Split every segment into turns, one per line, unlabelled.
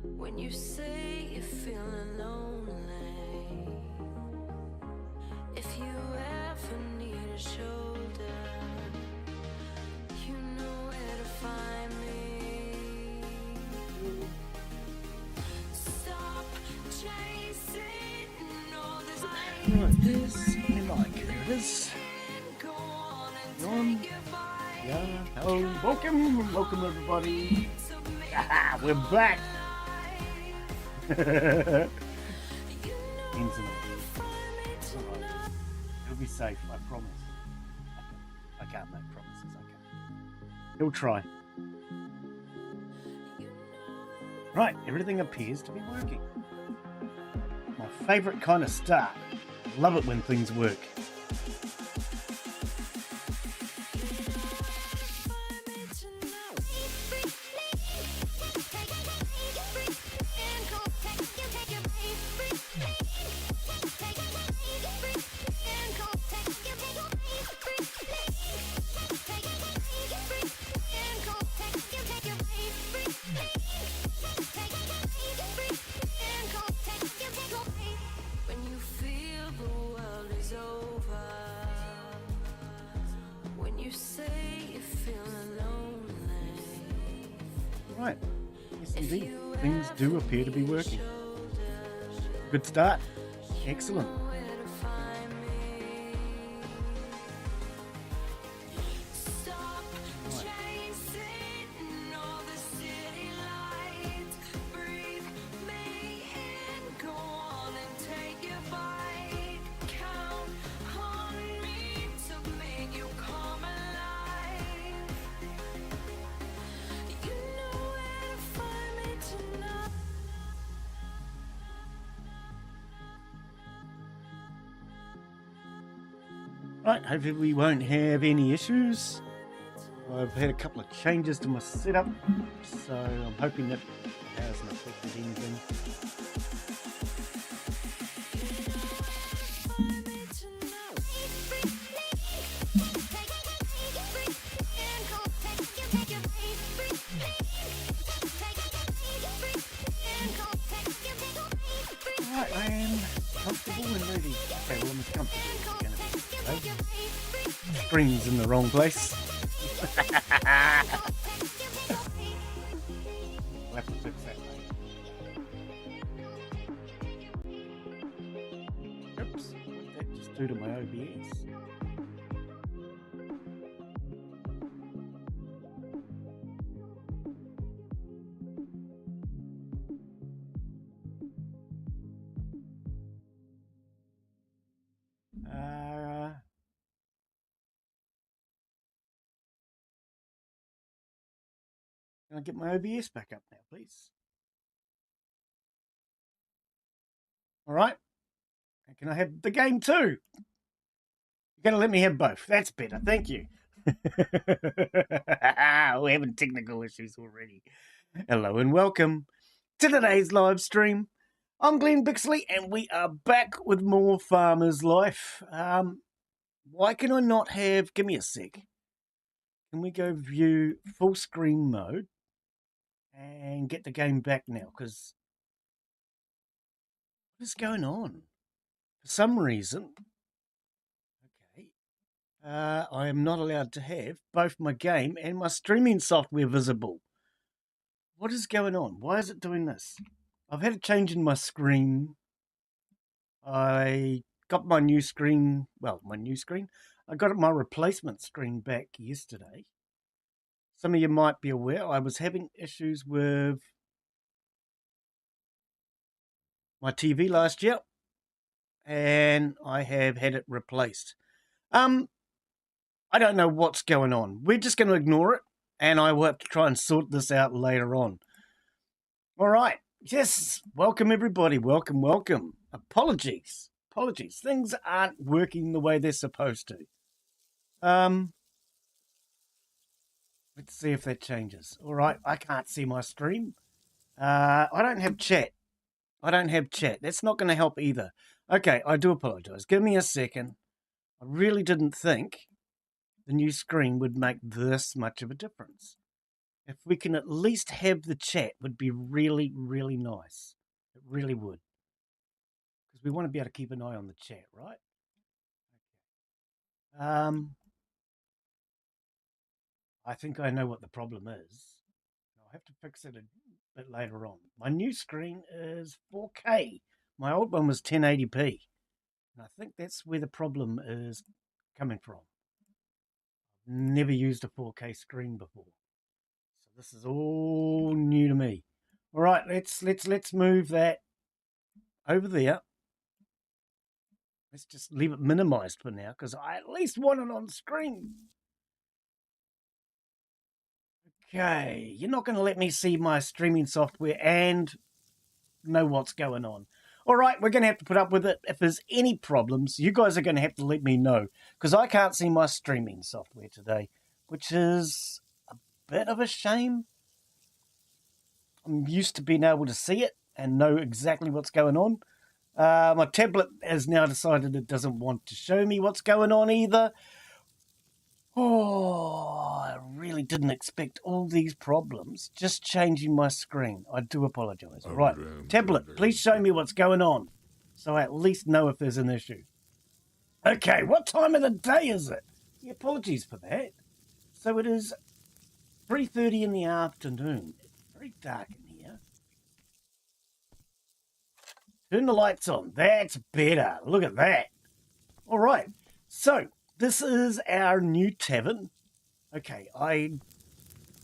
When you say you're feeling lonely, if you ever need a shoulder, you know where to find me. Stop chasing all this.
Right, there's my mic. There it is.
Go on and
On.
take your bite.
Yeah. Hello. Welcome everybody. Ah, we're back. Ends in Alright. It'll be safe, I promise. I can't make promises, I can't. He'll try. Right, everything appears to be working. My favourite kind of start. Love it when things work.
When you feel the world is over, when you say you're feeling lonely,
Right, yes indeed, things do appear to be working. Good start. Excellent.
where to find me. Stop chasing all the city lights. Breathe me in, go on and take your bite. Count on me to make you come alive. You know where to find me tonight.
Right, hopefully we won't have any issues. I've had a couple of changes to my setup, so I'm hoping that hasn't affected anything. Right, I am comfortable and ready. Okay, well I'm as comfortable as it's going to be. Okay. Screen's in the wrong place. We'll have to fix that later. Oops, what did that just do to my OBS? Can I get my OBS back up now, please? All right. And can I have the game too? You're going to let me have both. That's better. Thank you. We're having technical issues already. Hello and welcome to today's live stream. I'm Glenn Bixley and we are back with more Farmer's Life. Why can I not have... Give me a sec. Can we go view full screen mode and get the game back now? Because what is going on? For some reason... Okay. I am not allowed to have both my game and my streaming software visible. What is going on? Why is it doing this? I've had a change in my screen. I got my new screen, I got my replacement screen back yesterday. Some of you might be aware I was having issues with my TV last year, and I have had it replaced. I don't know what's going on. We're just going to ignore it, and I will have to try and sort this out later on. All right. Yes. Welcome, everybody. Welcome. Apologies. Things aren't working the way they're supposed to. Let's see if that changes. All right. I can't see my stream. I don't have chat. That's not going to help either. Okay. I do apologize. Give me a second. I really didn't think the new screen would make this much of a difference. If we can at least have the chat, would be really, really nice. It really would. Because we want to be able to keep an eye on the chat, right? I think I know what the problem is. I'll have to fix it a bit later on. My new screen is 4K. My old one was 1080p. And I think that's where the problem is coming from. I've never used a 4K screen before. So this is all new to me. All right, let's move that over there. Let's just leave it minimized for now because I at least want it on screen. Okay, you're not going to let me see my streaming software and know what's going on. All right, we're going to have to put up with it. If there's any problems, you guys are going to have to let me know because I can't see my streaming software today, which is a bit of a shame. I'm used to being able to see it and know exactly what's going on. My tablet has now decided it doesn't want to show me what's going on either. Oh, I really didn't expect all these problems just changing my screen. I do apologise. Right, tablet, please show me what's going on so I at least know if there's an issue. Okay, what time of the day is it? Yeah, apologies for that. So it is 3:30 in the afternoon. It's very dark in here. Turn the lights on. That's better. Look at that. All right, so this is our new tavern. Okay, I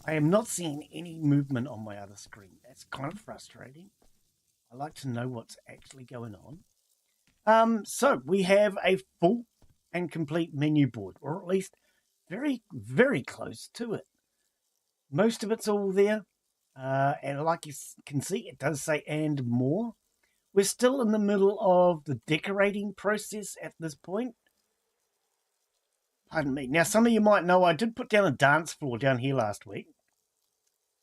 am not seeing any movement on my other screen. That's kind of frustrating. I like to know what's actually going on. So we have a full and complete menu board, or at least very, very close to it. Most of it's all there. And like you can see, it does say and more. We're still in the middle of the decorating process at this point. Pardon me. Now, some of you might know I did put down a dance floor down here last week.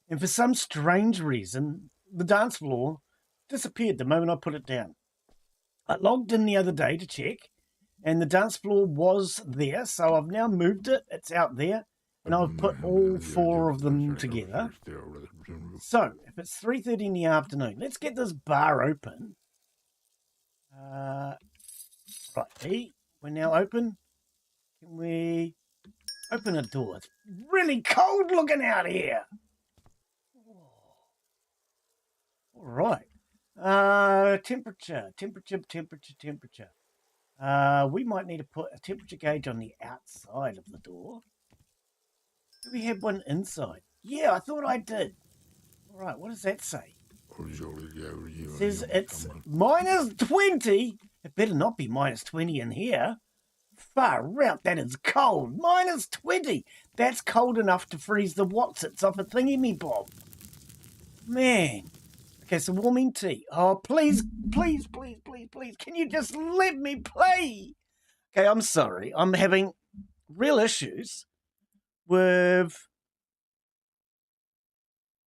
And for some strange reason, the dance floor disappeared the moment I put it down. I logged in the other day to check, and the dance floor was there, so I've now moved it. It's out there, and I've put all four of them together. So, if it's 3:30 in the afternoon, let's get this bar open. Right, we're now open. Can we open a door? It's really cold looking out here. All right. Temperature. We might need to put a temperature gauge on the outside of the door. Do we have one inside? Yeah, I thought I did. All right, what does that say? It says it's -20. It better not be -20 in here. Far out, that is cold. -20. That's cold enough to freeze the Watsits off a thingy-me-bob. Man. Okay, so warming tea. Oh, please. Can you just let me play? Okay, I'm sorry. I'm having real issues with...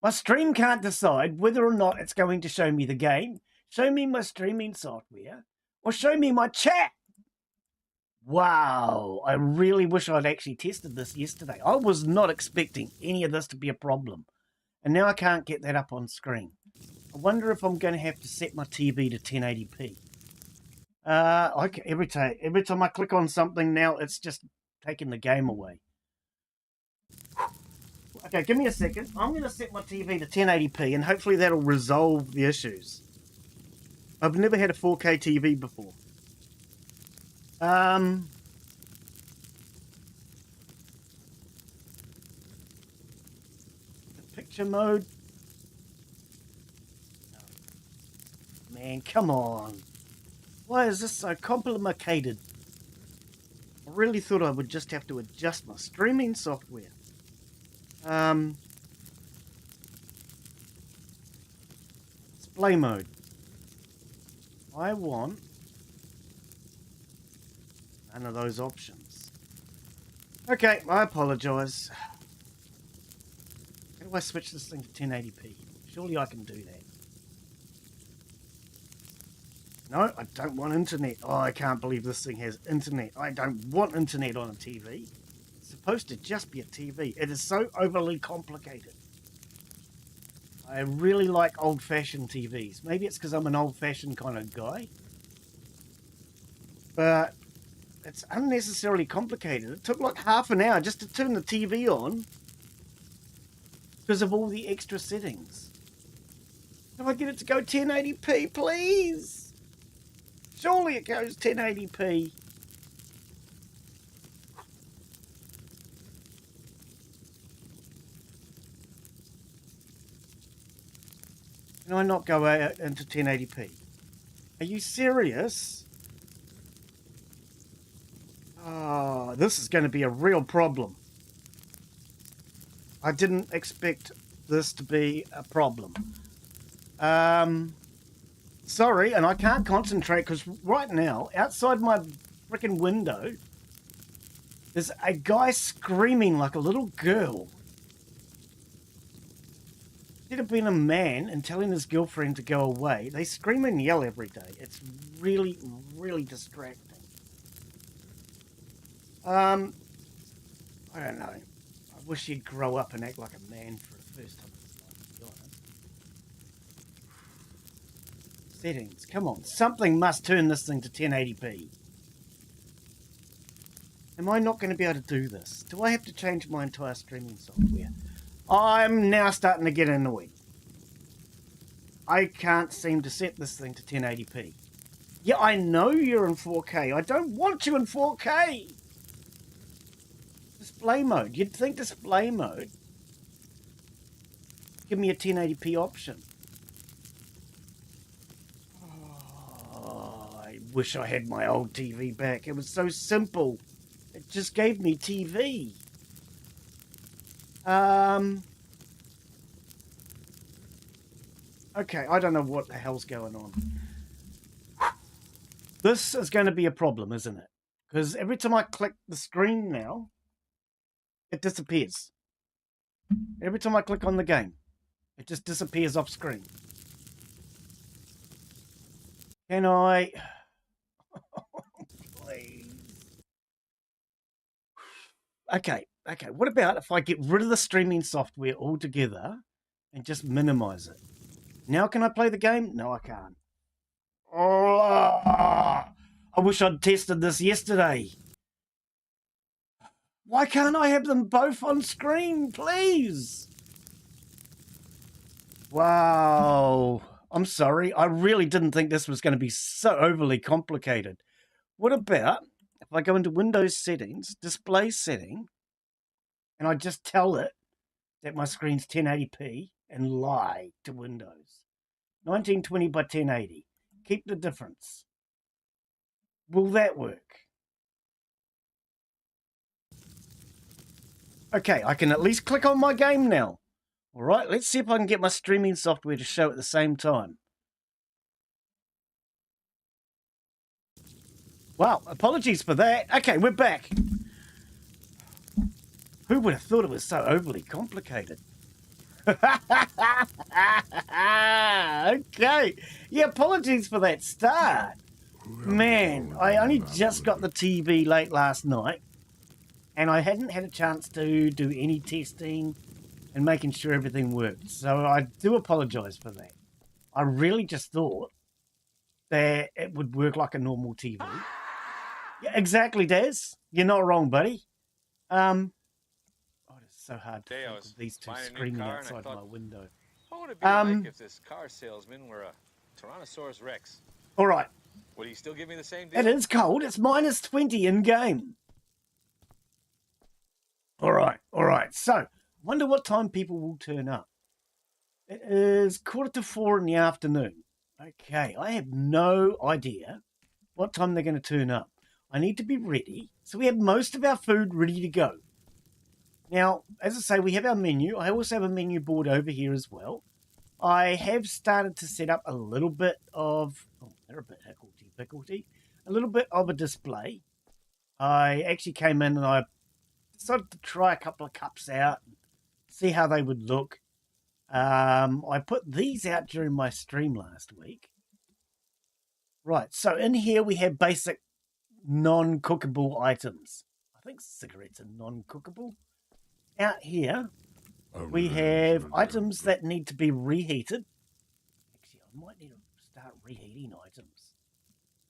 My stream can't decide whether or not it's going to show me the game, show me my streaming software, or show me my chat. Wow, I really wish I'd actually tested this yesterday. I was not expecting any of this to be a problem. And now I can't get that up on screen. I wonder if I'm going to have to set my TV to 1080p. Okay, every time I click on something now, it's just taking the game away. Okay, give me a second. I'm going to set my TV to 1080p and hopefully that'll resolve the issues. I've never had a 4K TV before. The picture mode. Man, come on. Why is this so complicated? I really thought I would just have to adjust my streaming software. Display mode. I want none of those options. Okay, I apologise. How do I switch this thing to 1080p? Surely I can do that. No, I don't want internet. Oh, I can't believe this thing has internet. I don't want internet on a TV. It's supposed to just be a TV. It is so overly complicated. I really like old-fashioned TVs. Maybe it's because I'm an old-fashioned kind of guy. But it's unnecessarily complicated. It took like half an hour just to turn the TV on because of all the extra settings. Can I get it to go 1080p, please? Surely it goes 1080p. Can I not go out into 1080p? Are you serious? Oh, this is going to be a real problem. I didn't expect this to be a problem. Sorry, and I can't concentrate because right now, outside my freaking window, there's a guy screaming like a little girl. Instead of being a man and telling his girlfriend to go away, they scream and yell every day. It's really, really distracting. I don't know. I wish he'd grow up and act like a man for the first time in his life, to be honest. Settings. Come on. Something must turn this thing to 1080p. Am I not going to be able to do this? Do I have to change my entire streaming software? I'm now starting to get annoyed. I can't seem to set this thing to 1080p. Yeah, I know you're in 4K. I don't want you in 4K. Display mode. You'd think display mode. Give me a 1080p option. Oh, I wish I had my old TV back. It was so simple. It just gave me TV. Okay, I don't know what the hell's going on. This is going to be a problem, isn't it? Because every time I click the screen now, it disappears. Every time I click on the game, it just disappears off screen. Can I... Please. Okay. What about if I get rid of the streaming software altogether and just minimize it? Now can I play the game? No, I can't. Oh, I wish I'd tested this yesterday. Why can't I have them both on screen, please? Wow. I'm sorry. I really didn't think this was going to be so overly complicated. What about if I go into Windows settings, display setting, and I just tell it that my screen's 1080p and lie to Windows? 1920 by 1080. Keep the difference. Will that work? Okay, I can at least click on my game now. All right, let's see if I can get my streaming software to show at the same time. Wow, apologies for that. Okay, we're back. Who would have thought it was so overly complicated? Okay. Yeah, apologies for that start. Man, I only just got the TV late last night, and I hadn't had a chance to do any testing and making sure everything worked. So I do apologise for that. I really just thought that it would work like a normal TV. Yeah, exactly, Daz. You're not wrong, buddy. Oh, it's so hard to think of these two screaming outside my window.
What would it be like if this car salesman were a Tyrannosaurus Rex?
All right.
Would he still give me the same deal?
It is cold. It's minus 20 in game. All right. So, I wonder what time people will turn up. It is 3:45 in the afternoon. Okay, I have no idea what time they're going to turn up. I need to be ready. So we have most of our food ready to go. Now, as I say, we have our menu. I also have a menu board over here as well. I have started to set up a little bit of... Oh, they're a bit hickledy-pickledy. A little bit of a display. I actually came in and I decided to try a couple of cups out and see how they would look. I put these out during my stream last week. Right, so in here we have basic non-cookable items. I think cigarettes are non-cookable. Out here, We have items that need to be reheated. Actually, I might need to start reheating items.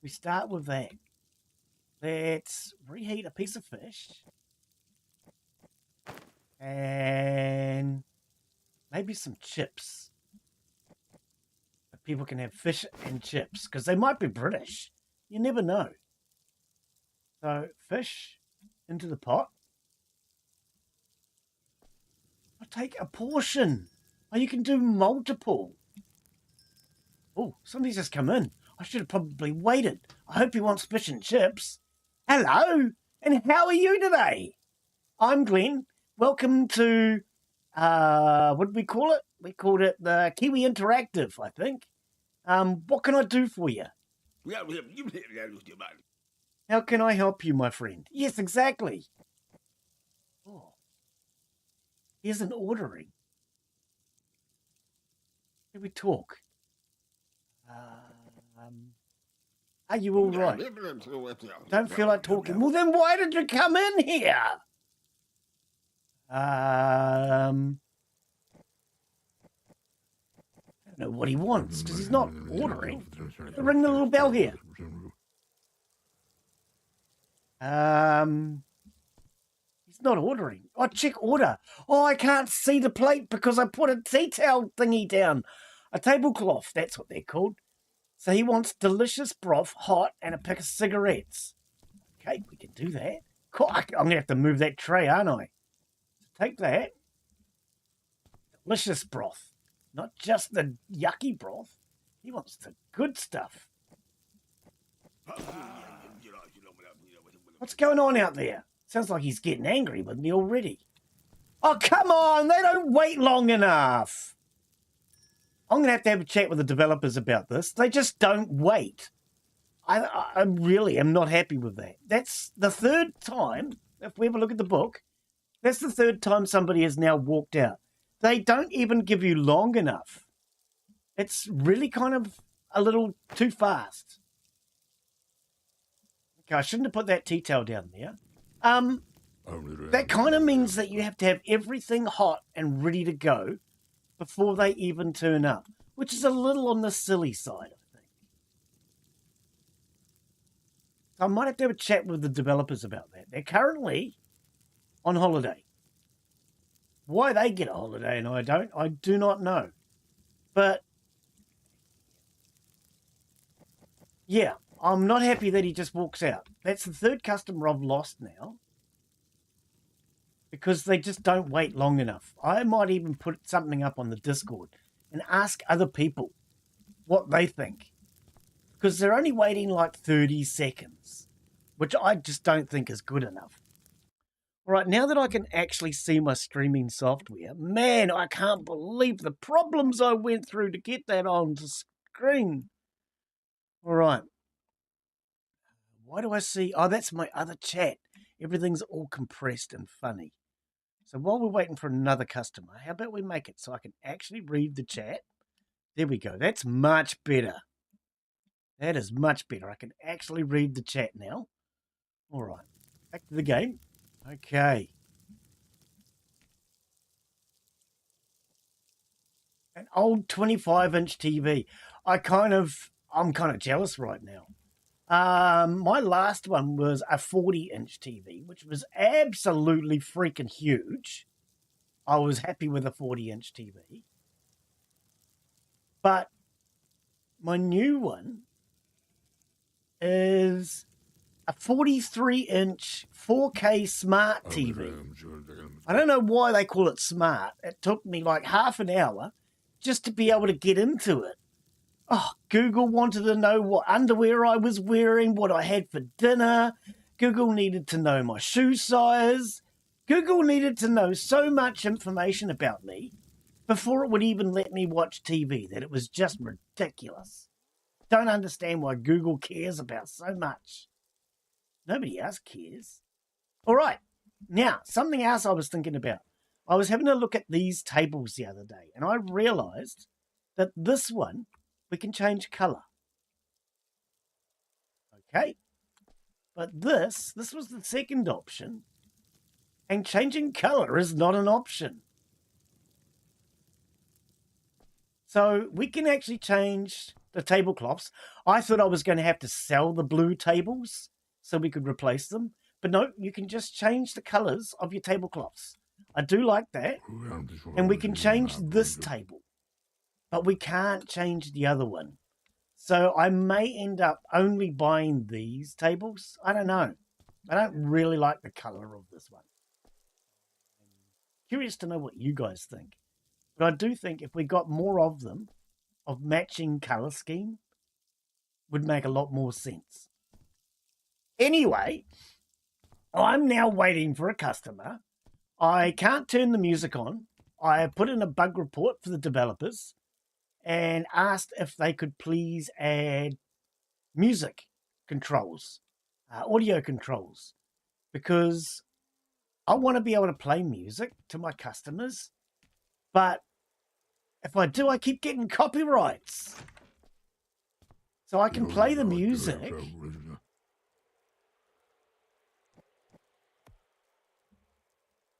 We start with that. Let's reheat a piece of fish. And maybe some chips. People can have fish and chips because they might be British. You never know. So fish into the pot. I'll take a portion. Oh, you can do multiple. Oh, somebody's just come in. I should have probably waited. I hope he wants fish and chips. Hello, and how are you today? I'm Glenn. Welcome to, what did we call it? We called it the Kiwi Interactive, I think. What can I do for you? How can I help you, my friend? Yes, exactly. Oh, here's an ordering. Can we talk? Are you all right? Don't feel like talking. Well, then why did you come in here? I don't know what he wants because he's not ordering. Ring the little bell here. He's not ordering. Oh, check order. Oh, I can't see the plate because I put a tea towel thingy down. A tablecloth, that's what they're called. So he wants delicious broth, hot, and a pack of cigarettes. Okay, we can do that. Cool. I'm going to have to move that tray, aren't I? Take that. Delicious broth. Not just the yucky broth. He wants the good stuff. What's going on out there? Sounds like he's getting angry with me already. Oh, come on. They don't wait long enough. I'm going to have a chat with the developers about this. They just don't wait. I really am not happy with that. That's the third time, if we ever look at the book, that's the third time somebody has now walked out. They don't even give you long enough. It's really kind of a little too fast. Okay, I shouldn't have put that tea towel down there. That kind of means that you have to have everything hot and ready to go before they even turn up, which is a little on the silly side, I think. So I might have to have a chat with the developers about that. They're currently on holiday. Why they get a holiday and I don't, I do not know. But, yeah, I'm not happy that he just walks out. That's the third customer I've lost now. Because they just don't wait long enough. I might even put something up on the Discord and ask other people what they think. Because they're only waiting like 30 seconds, which I just don't think is good enough. All right, now that I can actually see my streaming software, man, I can't believe the problems I went through to get that on the screen. All right. Why do I see? Oh, that's my other chat. Everything's all compressed and funny. So while we're waiting for another customer, how about we make it so I can actually read the chat? There we go. That's much better. That is much better. I can actually read the chat now. All right. Back to the game. Okay. An old 25-inch TV. I'm kind of jealous right now. My last one was a 40-inch TV, which was absolutely freaking huge. I was happy with a 40-inch TV. But my new one is a 43-inch 4K smart TV. I don't know why they call it smart. It took me like half an hour just to be able to get into it. Oh, Google wanted to know what underwear I was wearing, what I had for dinner. Google needed to know my shoe size. Google needed to know so much information about me before it would even let me watch TV that it was just ridiculous. Don't understand why Google cares about so much. Nobody else cares. All right. Now, something else I was thinking about. I was having a look at these tables the other day, and I realized that this one, we can change color. Okay. But this was the second option, and changing color is not an option. So we can actually change the tablecloths. I thought I was going to have to sell the blue tables so we could replace them. But no, you can just change the colours of your tablecloths. I do like that. And we can change this table. But we can't change the other one. So I may end up only buying these tables. I don't know. I don't really like the colour of this one. Curious to know what you guys think. But I do think if we got more of them, of matching colour scheme, would make a lot more sense. Anyway, I'm now waiting for a customer. I can't turn the music on. I put in a bug report for the developers and asked if they could please add music controls, audio controls, because I want to be able to play music to my customers, but if I do, I keep getting copyrights. So I can play the music,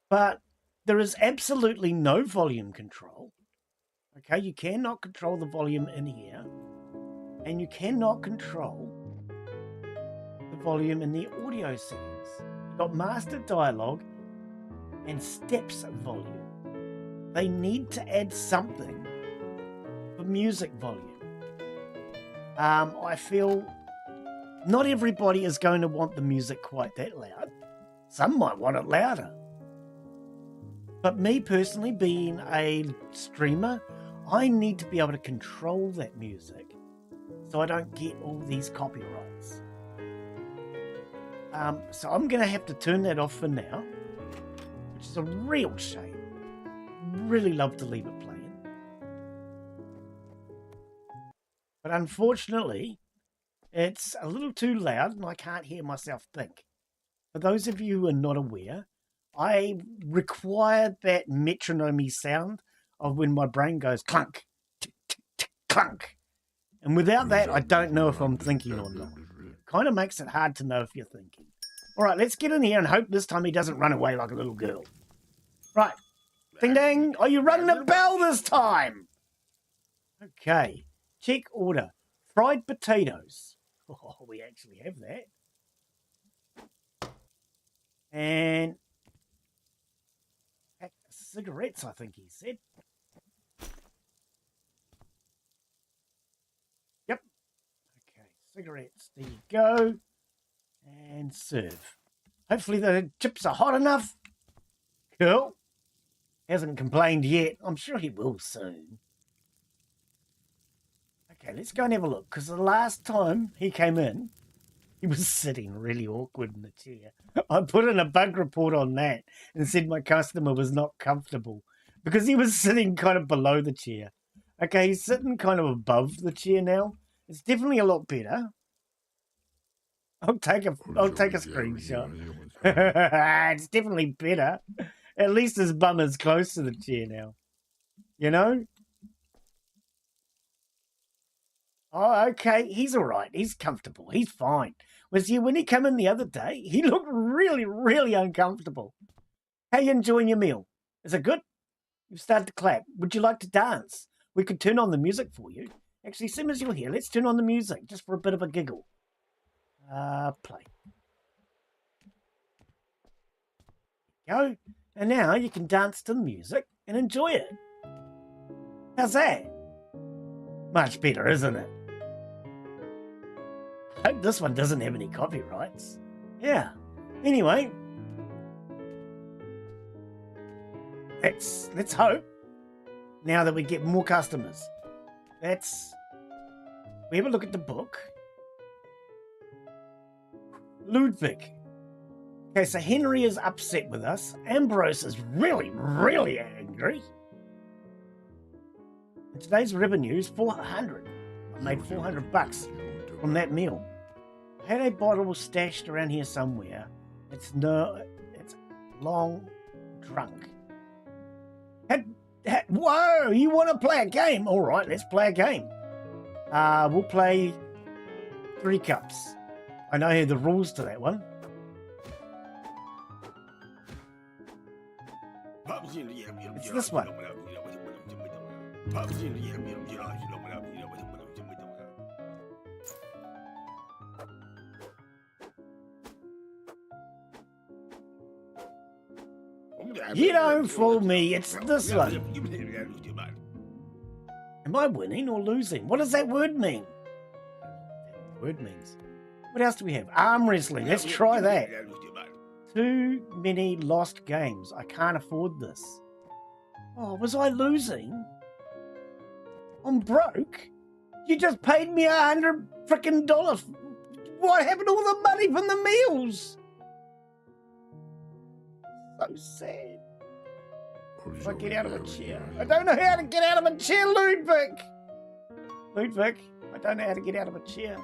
but there is absolutely no volume control. Okay, you cannot control the volume in here, and you cannot control the volume in the audio settings. You've got master dialogue and steps volume. They need to add something for music volume. I feel not everybody is going to want the music quite that loud. Some might want it louder. But me personally, being a streamer, I need to be able to control that music so I don't get all these copyrights. So I'm going to have to turn that off for now, which is a real shame. Really love to leave it playing. But unfortunately, it's a little too loud and I can't hear myself think. For those of you who are not aware, I require that metronome sound of when my brain goes clunk, tick, tick, tick, clunk. And without that, I don't know if I'm thinking or not. It kind of makes it hard to know if you're thinking. All right, let's get in here and hope this time he doesn't run away like a little girl. Right. Ding ding. Are you running a bell this time? Okay. Check order. Fried potatoes. Oh, we actually have that. And pack of cigarettes, I think he said. Yep. Okay, cigarettes. There you go. And serve. Hopefully the chips are hot enough. Cool. Hasn't complained yet. I'm sure he will soon. Okay, let's go and have a look. Because the last time he came in, he was sitting really awkward in the chair. I put in a bug report on that and said my customer was not comfortable because he was sitting kind of below the chair. Okay, he's sitting kind of above the chair now. It's definitely a lot better. I'll take a screenshot. It's definitely better. At least his bum is close to the chair now. You know? Oh, okay. He's all right. He's comfortable. He's fine. When he came in the other day, he looked really, really uncomfortable. How you enjoying your meal? Is it good? You've started to clap. Would you like to dance? We could turn on the music for you. Actually, as soon as you're here, let's turn on the music just for a bit of a giggle. Play. Go. And now you can dance to the music and enjoy it. How's that? Much better, isn't it? I hope this one doesn't have any copyrights. Yeah. Anyway, let's hope now that we get more customers. We have a look at the book. Ludwig. Okay, so Henry is upset with us. Ambrose is really, really angry. And today's revenue is 400. I made $400 from that meal. I had a bottle stashed around here somewhere. It's long drunk. Whoa, you want to play a game? All right, let's play a game. We'll play 3 cups. I know the rules to that one. It's this one. You don't fool me, it's this one. Am I winning or losing? What does that word mean? Word means. What else do we have? Arm wrestling. Let's try that. Too many lost games. I can't afford this. Oh, was I losing? I'm broke. You just paid me $100 frickin' dollars. What happened to all the money from the meals? So sad. If I get out of a chair. I don't know how to get out of a chair, Ludwig. Ludwig, I don't know how to get out of a chair.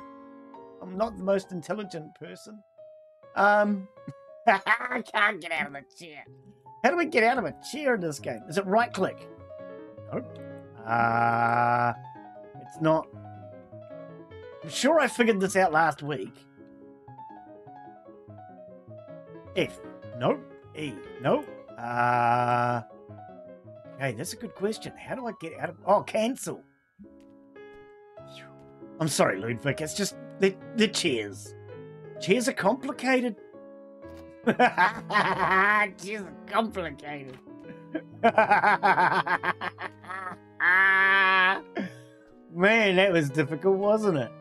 I'm not the most intelligent person. I can't get out of a chair. How do we get out of a chair in this game? Is it right click? Nope. It's not. I'm sure I figured this out last week. F. Nope. E. Nope. Okay, that's a good question. How do I get out of... Oh, cancel. I'm sorry, Ludwig. It's just the chairs. Chairs are complicated. Chairs are complicated. Man, that was difficult, wasn't it?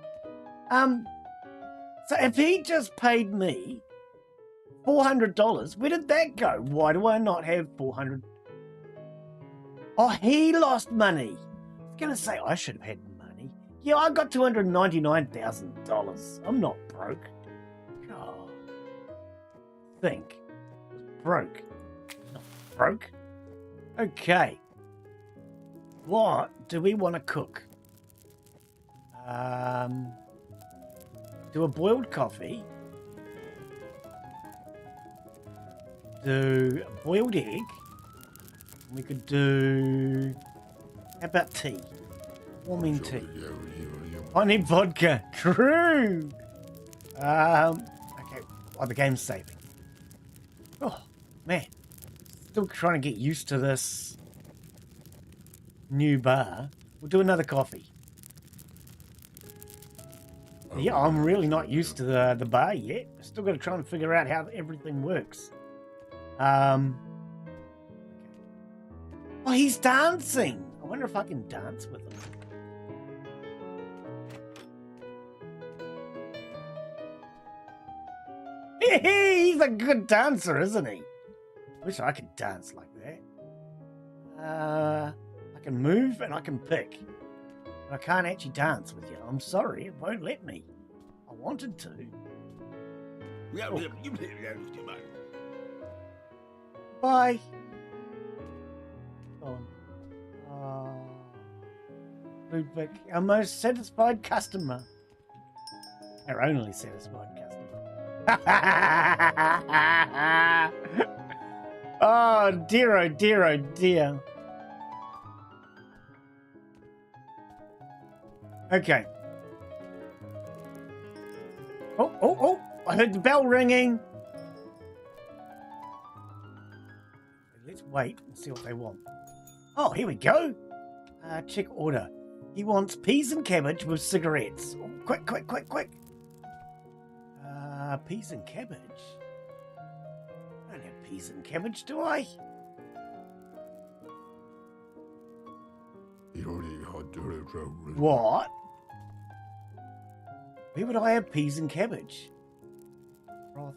So if he just paid me $400, where did that go? Why do I not have 400? Oh, he lost money. I was going to say I should have had money. Yeah, I got $299,000. I'm not broke. God. Think. Broke. Not broke. Okay. What do we want to cook? Do a boiled coffee. Do a boiled egg. We could do... How about tea? Warming tea. I need vodka. True. Okay. Oh, the game's saving. Oh, man. Still trying to get used to this new bar. We'll do another coffee. Yeah, I'm really not used to the bar yet. Still got to try and figure out how everything works. Oh, he's dancing. I wonder if I can dance with him. He's a good dancer, isn't he? Wish I could dance like that. I can move and I can pick. But I can't actually dance with you. I'm sorry, it won't let me. I wanted to. Oh. Bye. Oh. Ludwig, our most satisfied customer. Our only satisfied customer. Oh dear, oh dear, oh dear. Okay. Oh, I heard the bell ringing. Let's wait and see what they want. Oh, here we go. Check order. He wants peas and cabbage with cigarettes. Oh, quick. Peas and cabbage? I don't have peas and cabbage, do I? What? Where would I have peas and cabbage? Broth.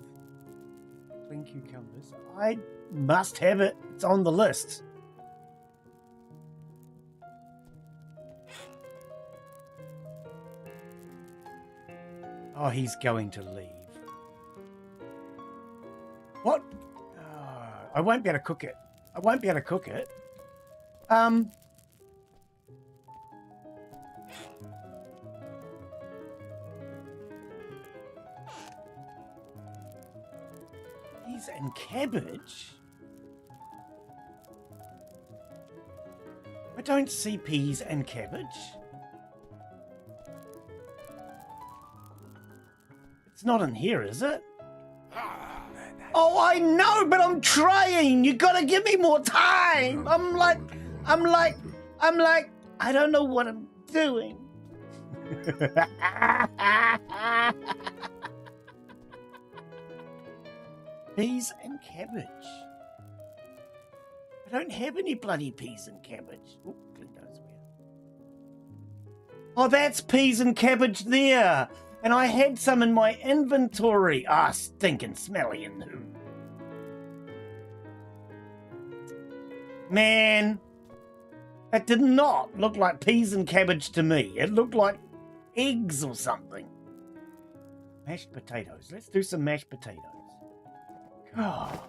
Clean cucumbers. I must have it. It's on the list. Oh, he's going to leave. What? I won't be able to cook it. Peas and cabbage? I don't see peas and cabbage. It's not in here, is it? Oh, I know, but I'm trying. You gotta give me more time. I'm like, I don't know what I'm doing. Peas and cabbage. I don't have any bloody peas and cabbage. Oh, Glendo's weird. Oh, that's peas and cabbage there. And I had some in my inventory. Ah, stinking smelly in who. Man, that did not look like peas and cabbage to me. It looked like eggs or something. Mashed potatoes. Let's do some mashed potatoes. God.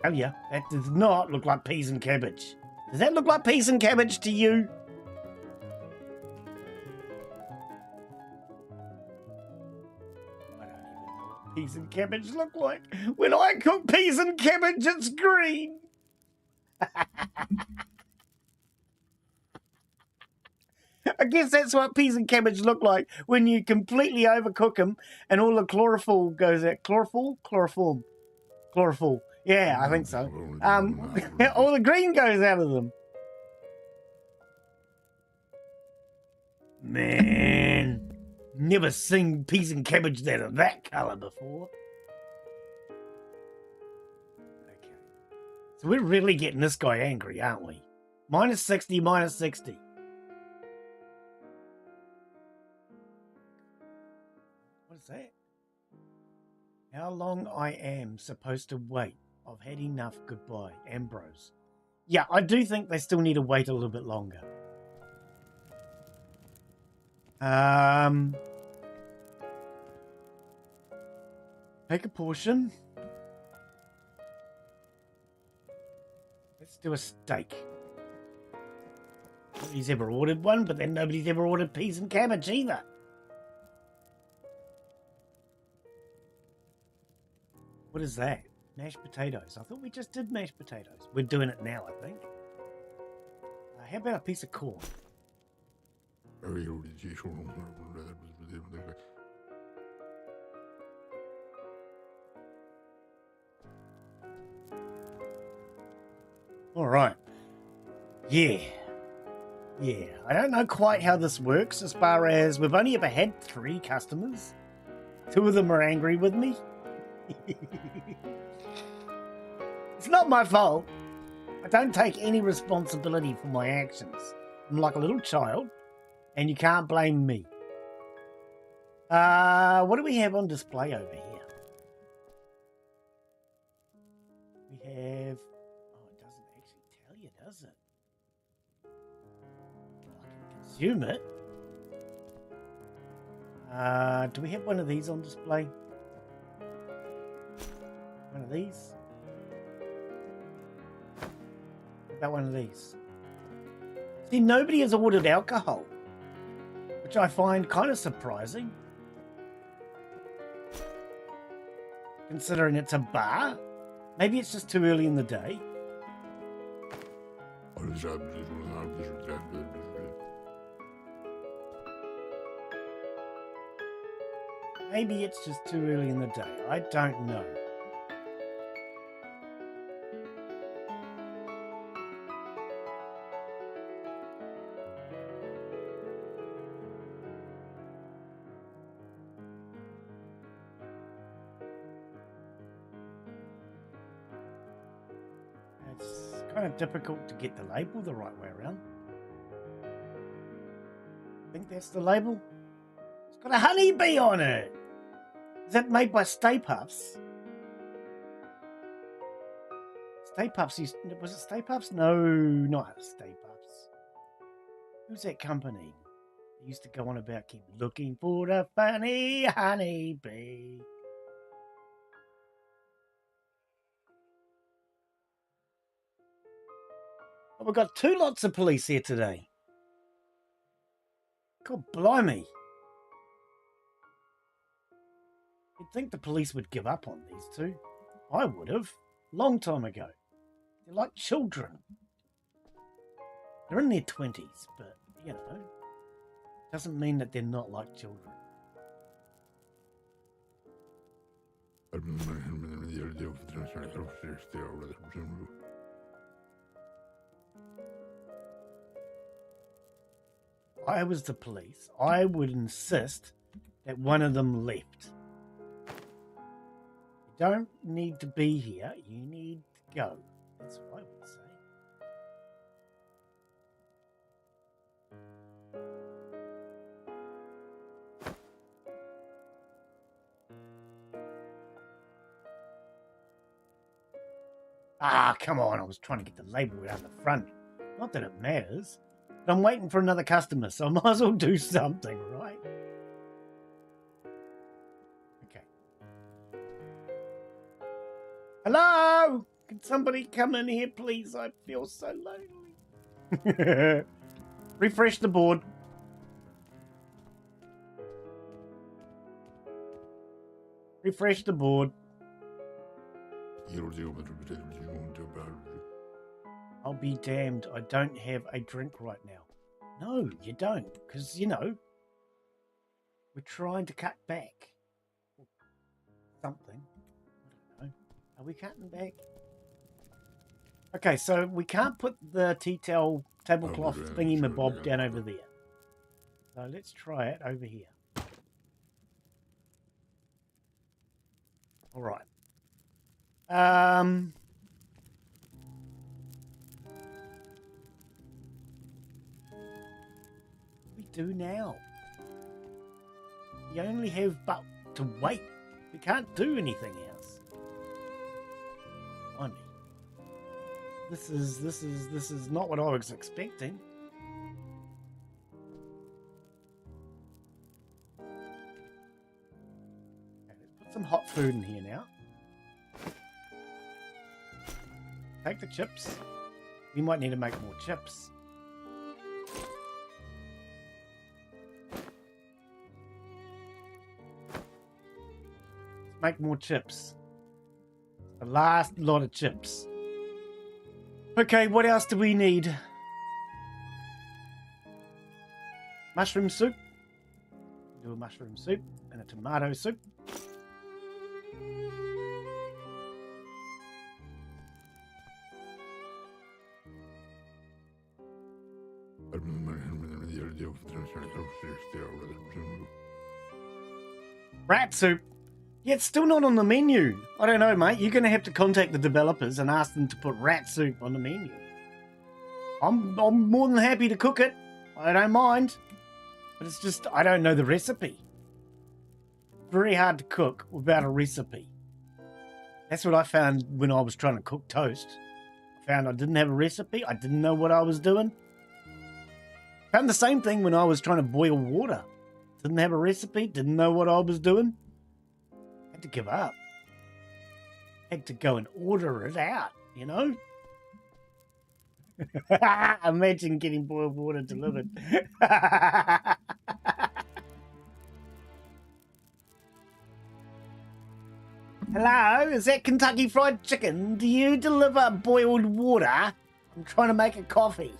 Tell ya, that does not look like peas and cabbage. Does that look like peas and cabbage to you? I don't even know what peas and cabbage look like. When I cook peas and cabbage, it's green. I guess that's what peas and cabbage look like when you completely overcook them and all the chlorophyll goes out. Chlorophyll. Yeah, I think so. All the green goes out of them. Man, never seen peas and cabbage that are that colour before. Okay. So we're really getting this guy angry, aren't we? Minus 60, minus 60. What is that? How long I am supposed to wait? I've had enough. Goodbye, Ambrose. Yeah, I do think they still need to wait a little bit longer. Take a portion. Let's do a steak. Nobody's ever ordered one, but then nobody's ever ordered peas and cabbage either. What is that? Mashed potatoes. I thought we just did mashed potatoes. We're doing it now, I think. How about a piece of corn? All right. Yeah. I don't know quite how this works as far as we've only ever had 3 customers. 2 of them are angry with me. It's not my fault. I don't take any responsibility for my actions. I'm like a little child, and you can't blame me. What do we have on display over here? We have... Oh, it doesn't actually tell you, does it? I can consume it. Do we have one of these on display? One of these? What about one of these? See, nobody has ordered alcohol, which I find kind of surprising. Considering it's a bar. Maybe it's just too early in the day. Maybe it's just too early in the day. I don't know. It's kind of difficult to get the label the right way around. I think that's the label. It's got a honeybee on it. Is that made by Stay Puffs? Stay Puffs used... Was it Stay Puffs? No, not Stay Puffs. Who's that company? They used to go on about keep looking for the funny honeybee. Oh, we've got 2 lots of police here today. God blimey. You'd think the police would give up on these 2. I would have. Long time ago. They're like children. They're in their 20s, but, you know, doesn't mean that they're not like children. I was the police, I would insist that one of them left. You don't need to be here, you need to go. That's what I would say. Ah, come on, I was trying to get the label out the front. Not that it matters. But I'm waiting for another customer, so I might as well do something, right? Okay. Hello? Can somebody come in here, please? I feel so lonely. Refresh the board. Refresh the board. I'll be damned, I don't have a drink right now. No, you don't, because, you know, we're trying to cut back. Something. I don't know. Are we cutting back? Okay, so we can't put the tea towel tablecloth thingy-mabob down over there. So let's try it over here. All right. We do now. You only have but to wait. We can't do anything else. I mean, this is not what I was expecting. Okay, let's put some hot food in here now. Take the chips. We might need to make more chips. Let's make more chips. The last lot of chips. Okay, what else do we need? Mushroom soup. Do a mushroom soup and a tomato soup. Rat soup. Yeah, it's still not on the menu. I don't know, mate. You're going to have to contact the developers and ask them to put rat soup on the menu. I'm more than happy to cook it. I don't mind. But it's just, I don't know the recipe. Very hard to cook without a recipe. That's what I found when I was trying to cook toast. I found I didn't have a recipe. I didn't know what I was doing. Found the same thing when I was trying to boil water. Didn't have a recipe. Didn't know what I was doing. Had to give up. Had to go and order it out, you know? Imagine getting boiled water delivered. Hello, is that Kentucky Fried Chicken? Do you deliver boiled water? I'm trying to make a coffee.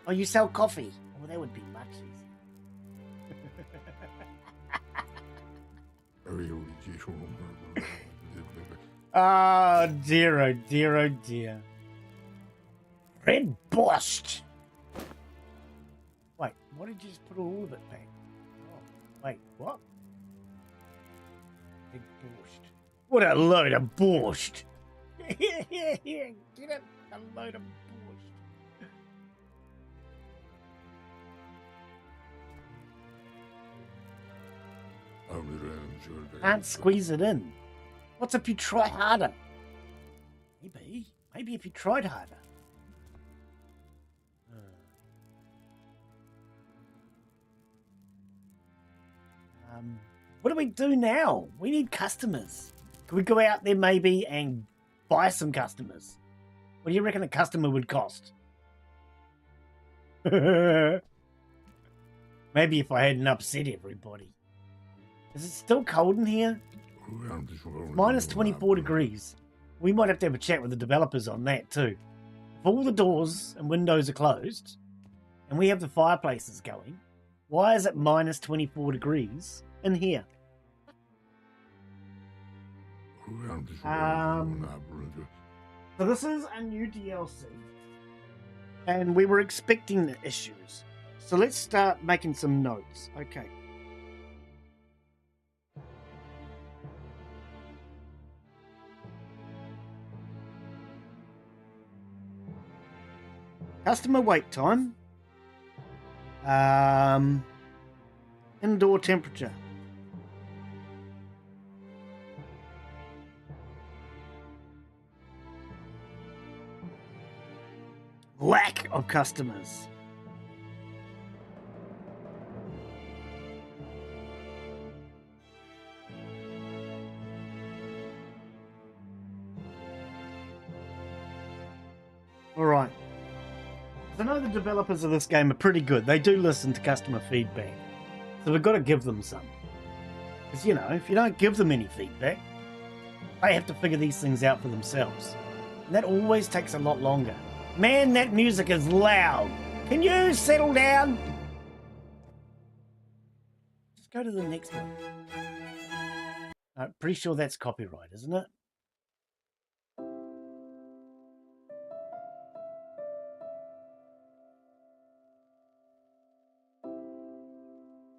Oh, you sell coffee? Oh, that would be much easier. Oh, dear, oh, dear, oh, dear. Red Borscht. Wait, why did you just put all of it back? Oh, wait, what? Red Borscht. What a load of borscht. Yeah, get it? A load of borscht. Can't squeeze it in. What's if you try harder? Maybe if you tried harder. What do we do now? We need customers. Can we go out there maybe and buy some customers? What do you reckon a customer would cost? Maybe if I hadn't upset everybody. Is it still cold in here? Minus 24 degrees. We might have to have a chat with the developers on that too. If all the doors and windows are closed, and we have the fireplaces going, why is it minus 24 degrees in here? So this is a new DLC, and we were expecting the issues. So let's start making some notes. Okay. Customer wait time. Indoor temperature. Lack of customers. All right. I know the developers of this game are pretty good. They do listen to customer feedback. So we've got to give them some. Because, you know, if you don't give them any feedback, they have to figure these things out for themselves. And that always takes a lot longer. Man, that music is loud. Can you settle down? Just go to the next one. I'm pretty sure that's copyright, isn't it?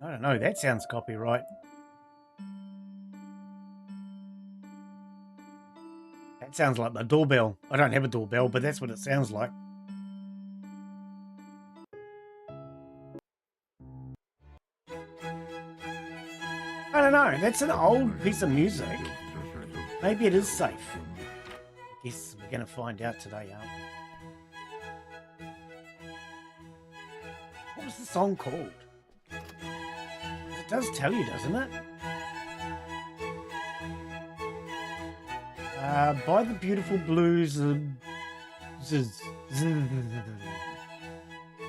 I don't know, that sounds copyright. That sounds like my doorbell. I don't have a doorbell, but that's what it sounds like. I don't know, that's an old piece of music. Maybe it is safe. I guess we're going to find out today, aren't we? What was the song called? It does tell you, doesn't it? By the beautiful blues.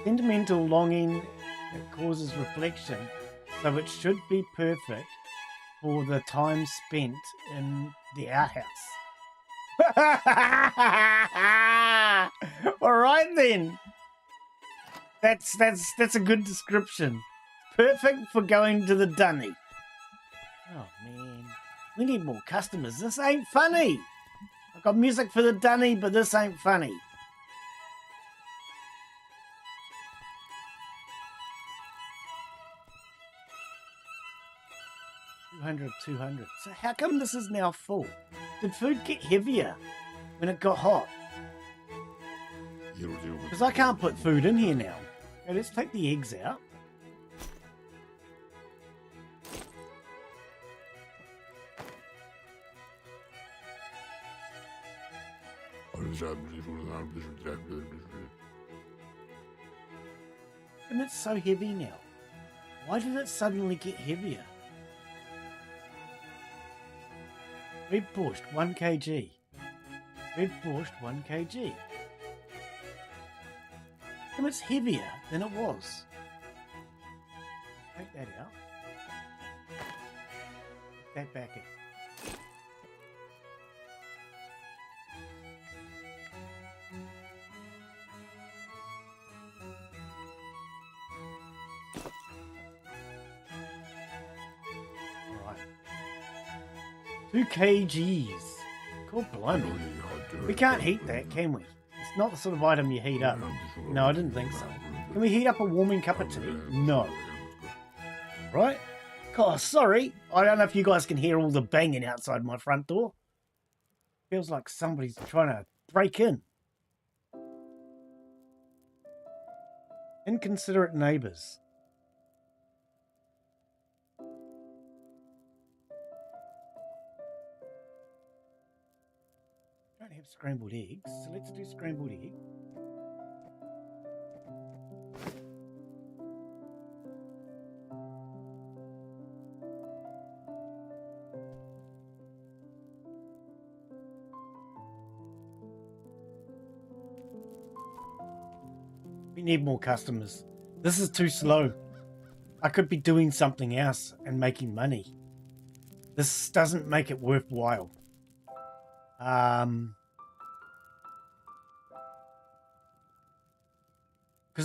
Sentimental longing that causes reflection, so it should be perfect for the time spent in the outhouse. All right then. That's a good description. Perfect for going to the dunny. Oh man, we need more customers. This ain't funny. I've got music for the dunny, but this ain't funny. $200. So how come this is now full? Did food get heavier when it got hot? Because I can't put food in here now. Okay, let's take the eggs out. And it's so heavy now. Why did it suddenly get heavier? Red borscht, 1 kg. Red borscht, 1 kg. And it's heavier than it was. Take that out. Put that back in. Right. 2 kgs. God blimey. We can't heat that, can we? It's not the sort of item you heat up. No, I didn't think so. Can we heat up a warming cup of tea? No. Right? Oh, sorry. I don't know if you guys can hear all the banging outside my front door. Feels like somebody's trying to break in. Inconsiderate neighbours. Don't have scrambled eggs, so let's do scrambled egg. We need more customers. This is too slow. I could be doing something else and making money. This doesn't make it worthwhile. Because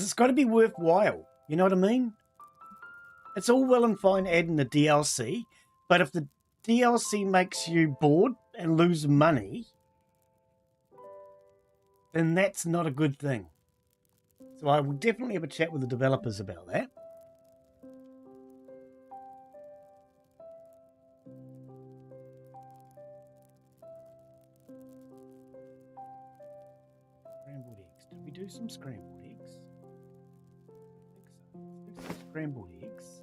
it's got to be worthwhile. You know what I mean? It's all well and fine adding the DLC, but if the DLC makes you bored and lose money, then that's not a good thing. So I will definitely have a chat with the developers about that. Scrambled eggs. Did we do some scrambled eggs? I think so. Let's do some scrambled eggs.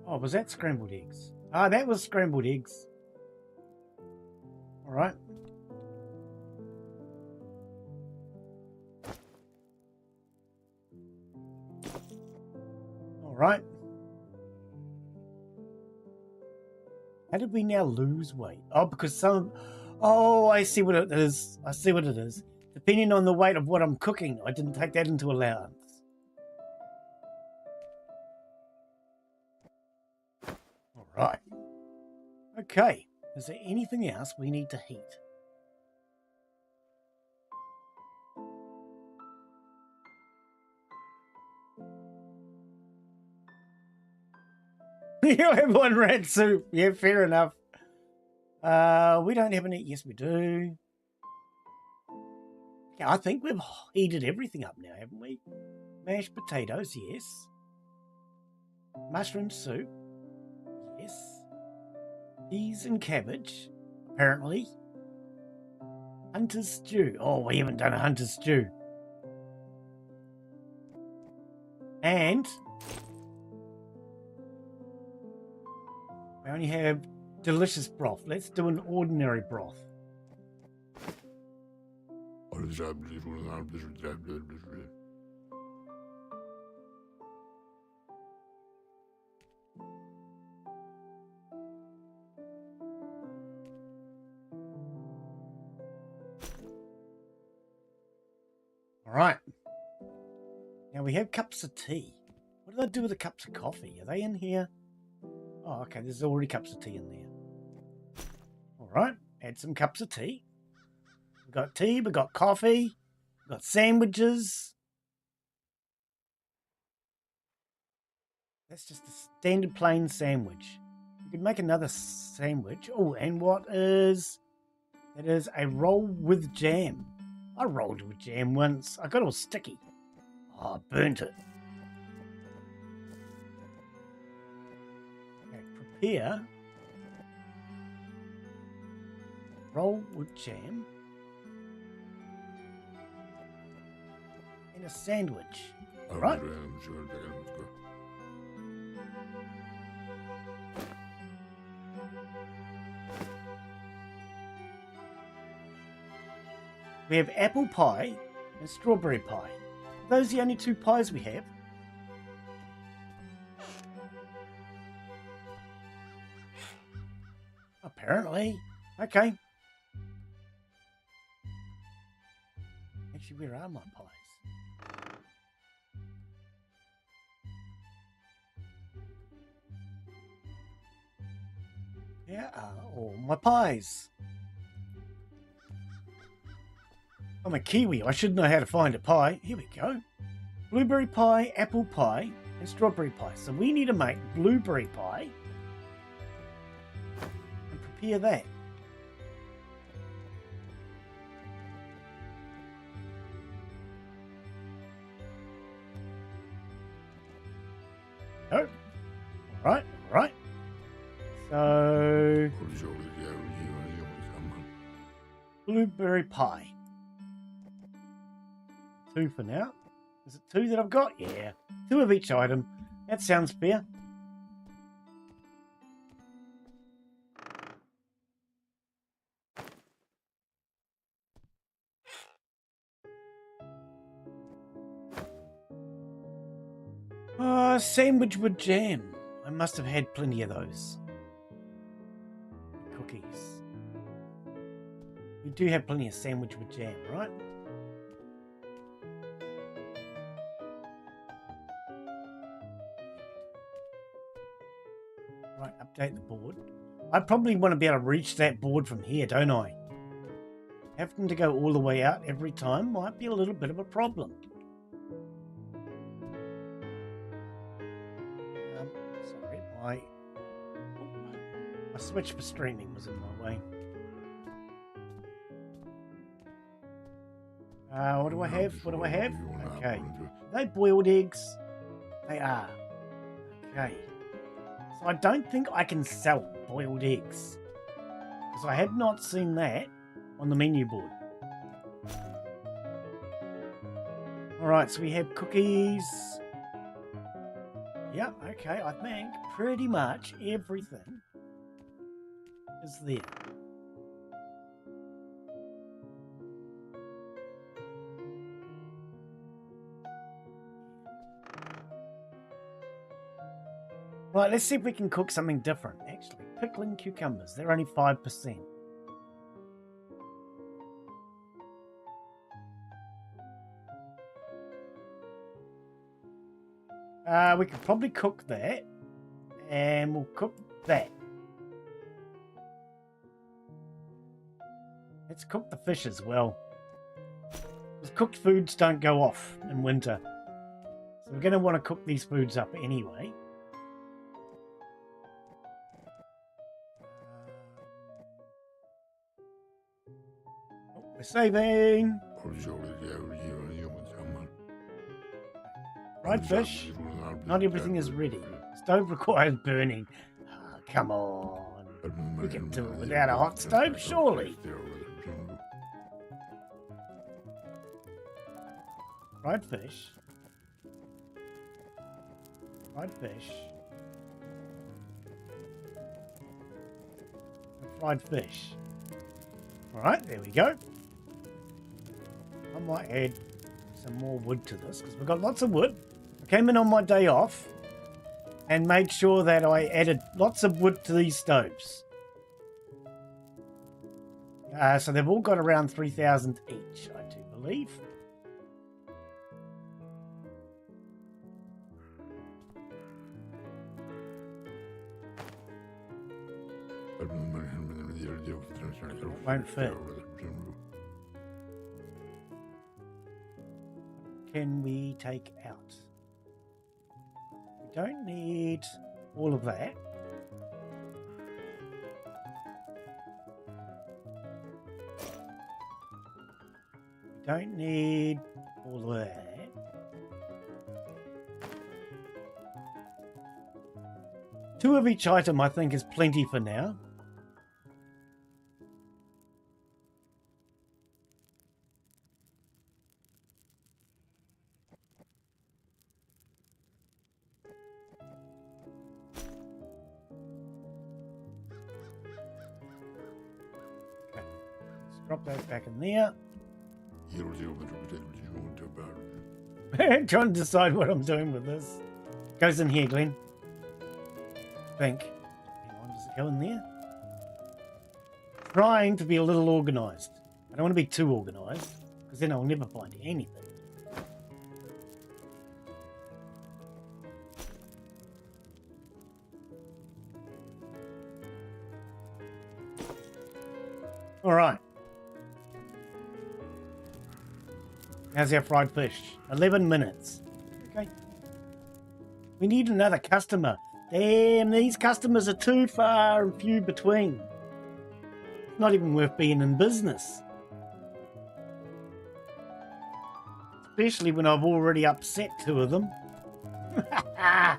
Oh, was that scrambled eggs? Ah, that was scrambled eggs. All right. All right. How did we now lose weight? Oh, because some... Oh, I see what it is. I see what it is. Depending on the weight of what I'm cooking, I didn't take that into allowance. All right. Okay. Is there anything else we need to heat? You have one rat soup. Yeah, fair enough. We don't have any. Yes, we do. Yeah, I think we've heated everything up now, haven't we? Mashed potatoes, yes. Mushroom soup, yes. Peas and cabbage, apparently. Hunter's stew. Oh, we haven't done a hunter's stew. And we only have delicious broth. Let's do an ordinary broth. All right. Now we have cups of tea. What did I do with the cups of coffee? Are they in here? Oh, okay. There's already cups of tea in there. All right. Add some cups of tea. We've got tea. We've got coffee. We've got sandwiches. That's just a standard plain sandwich. You could make another sandwich. Oh, and what is... That is a roll with jam. I rolled with jam once. I got all sticky. Oh, I burnt it. Okay, prepare. Roll with jam. And a sandwich. All right. We have apple pie and strawberry pie. Are those the only two pies we have? Apparently. Okay. Actually, where are my pies? Where are all my pies? I'm a Kiwi. I should know how to find a pie. Here we go. Blueberry pie, apple pie, and strawberry pie. So we need to make blueberry pie and prepare that. Oh, all right, all right. So blueberry pie. 2 for now. Is it 2 that I've got? Yeah. 2 of each item. That sounds fair. Sandwich with jam. I must have had plenty of those. Cookies. We do have plenty of sandwich with jam, right? Right, update the board. I probably want to be able to reach that board from here, don't I? Having to go all the way out every time might be a little bit of a problem. Sorry, my switch for streaming was in my way. What do I have? What do I have? Okay. Are they boiled eggs? They are. Okay. So I don't think I can sell boiled eggs, because I have not seen that on the menu board. Alright, so we have cookies. Yeah, okay, I think pretty much everything is there. Right, let's see if we can cook something different, actually. Pickling cucumbers, they're only 5%. We could probably cook that, and we'll cook that. Let's cook the fish as well, because cooked foods don't go off in winter. So we're going to want to cook these foods up anyway. We're saving. Fried fish. Not everything is ready. Stove requires burning. Oh, come on. We can do it without a hot stove, surely. Fried fish. Fried fish. And fried fish. Alright, there we go. I might add some more wood to this, because we've got lots of wood. I came in on my day off and made sure that I added lots of wood to these stoves. So they've all got around 3,000 each, I do believe. It won't fit. Can we take out? We don't need all of that. We don't need all of that. Two of each item, I think, is plenty for now. Drop those back in there. Trying to decide what I'm doing with this. Goes in here, Glenn. I think. Hang on, does it go in there? Trying to be a little organised. I don't want to be too organised, because then I'll never find anything. All right. How's our fried fish? 11 minutes. Okay. We need another customer. Damn, these customers are too far and few between. It's not even worth being in business. Especially when I've already upset two of them. I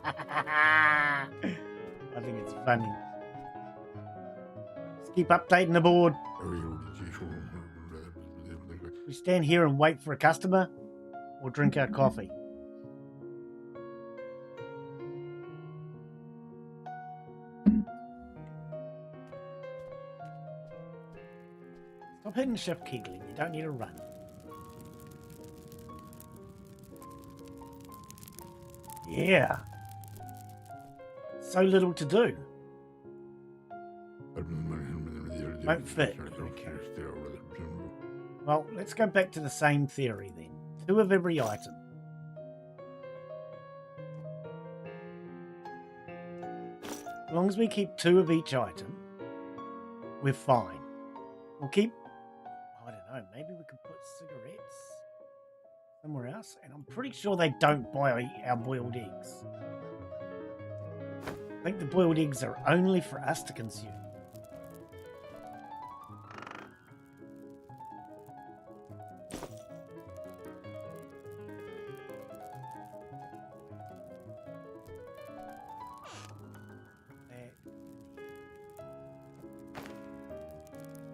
think it's funny. Let's keep updating the board. We stand here and wait for a customer, or drink our coffee. Stop hitting shift key, Glenn. You don't need to run. Yeah. So little to do. Won't fit. Okay. Well, let's go back to the same theory then. Two of every item. As long as we keep two of each item, we're fine. We'll keep, I don't know. Maybe we could put cigarettes somewhere else. And I'm pretty sure they don't buy our boiled eggs. I think the boiled eggs are only for us to consume.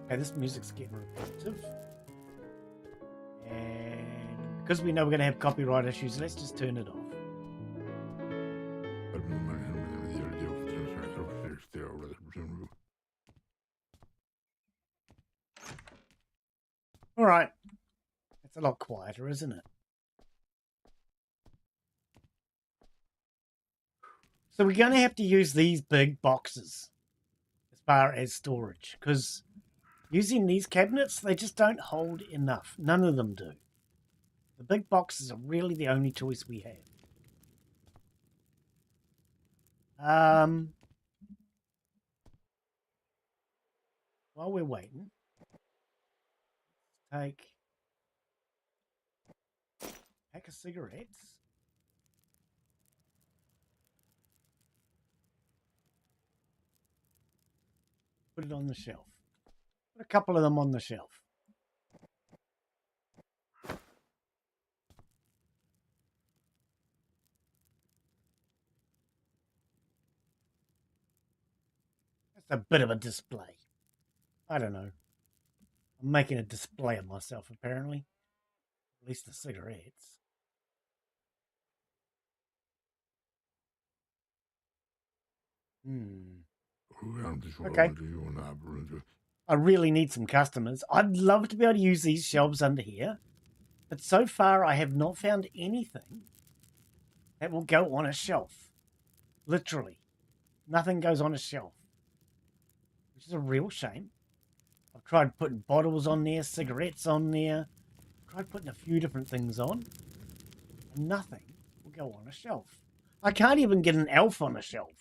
Okay, this music's getting repetitive. And because we know we're going to have copyright issues, let's just turn it off. All right. It's a lot quieter, isn't it? So we're going to have to use these big boxes as far as storage, because using these cabinets, they just don't hold enough. None of them do. The big boxes are really the only choice we have. While we're waiting, take a pack of cigarettes. Put it on the shelf. Put a couple of them on the shelf. That's a bit of a display. I don't know. I'm making a display of myself, apparently. At least the cigarettes. Okay. I really need some customers. I'd love to be able to use these shelves under here. But so far, I have not found anything that will go on a shelf. Literally. Nothing goes on a shelf. Which is a real shame. I've tried putting bottles on there, cigarettes on there. I've tried putting a few different things on. And nothing will go on a shelf. I can't even get an elf on a shelf.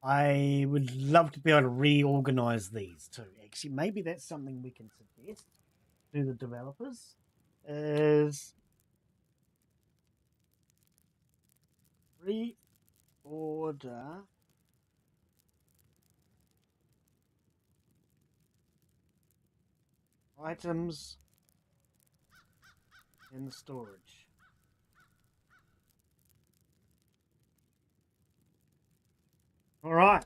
I would love to be able to reorganize these too. Actually, maybe that's something we can suggest to the developers. Is reorder items in storage. All right.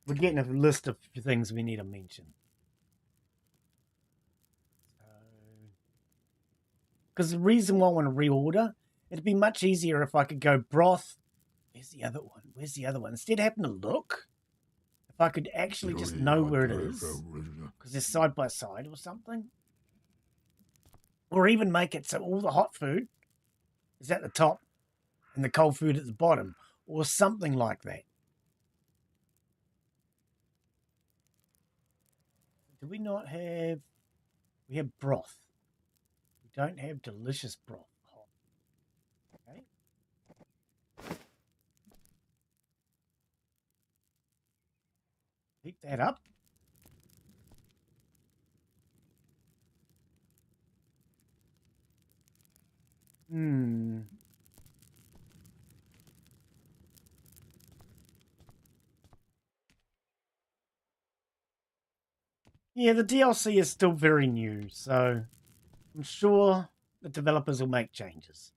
We're getting a list of things we need to mention. Because the reason why I want to reorder, it'd be much easier if I could go broth. Where's the other one? Where's the other one? Instead of having to look, if I could actually just know where it is, because they're side by side or something. Or even make it so all the hot food is at the top and the cold food at the bottom, or something like that. Do we not have... We have broth. We don't have delicious broth. Okay. Heat that up. Yeah, the DLC is still very new, so I'm sure the developers will make changes.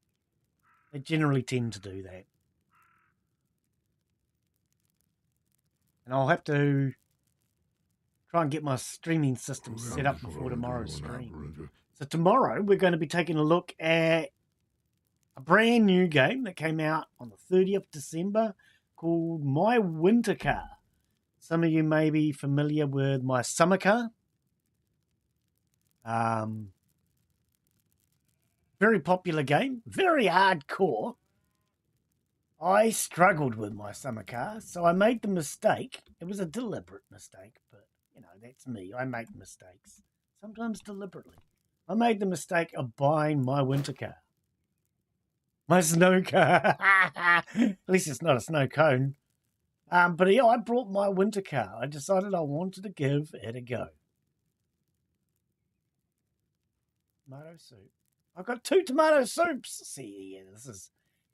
They generally tend to do that. And I'll have to try and get my streaming system set up before tomorrow's stream. So tomorrow we're going to be taking a look at a brand new game that came out on the 30th December called My Winter Car. Some of you may be familiar with My Summer Car. Very popular game, very hardcore. I struggled with My Summer Car, so I made the mistake. It was a deliberate mistake, but, you know, that's me. I make mistakes, sometimes deliberately. I made the mistake of buying My Winter Car. My snow cone. At least it's not a snow cone. But yeah, I brought my winter car. I decided I wanted to give it a go. Tomato soup. I've got 2 tomato soups. See, yeah,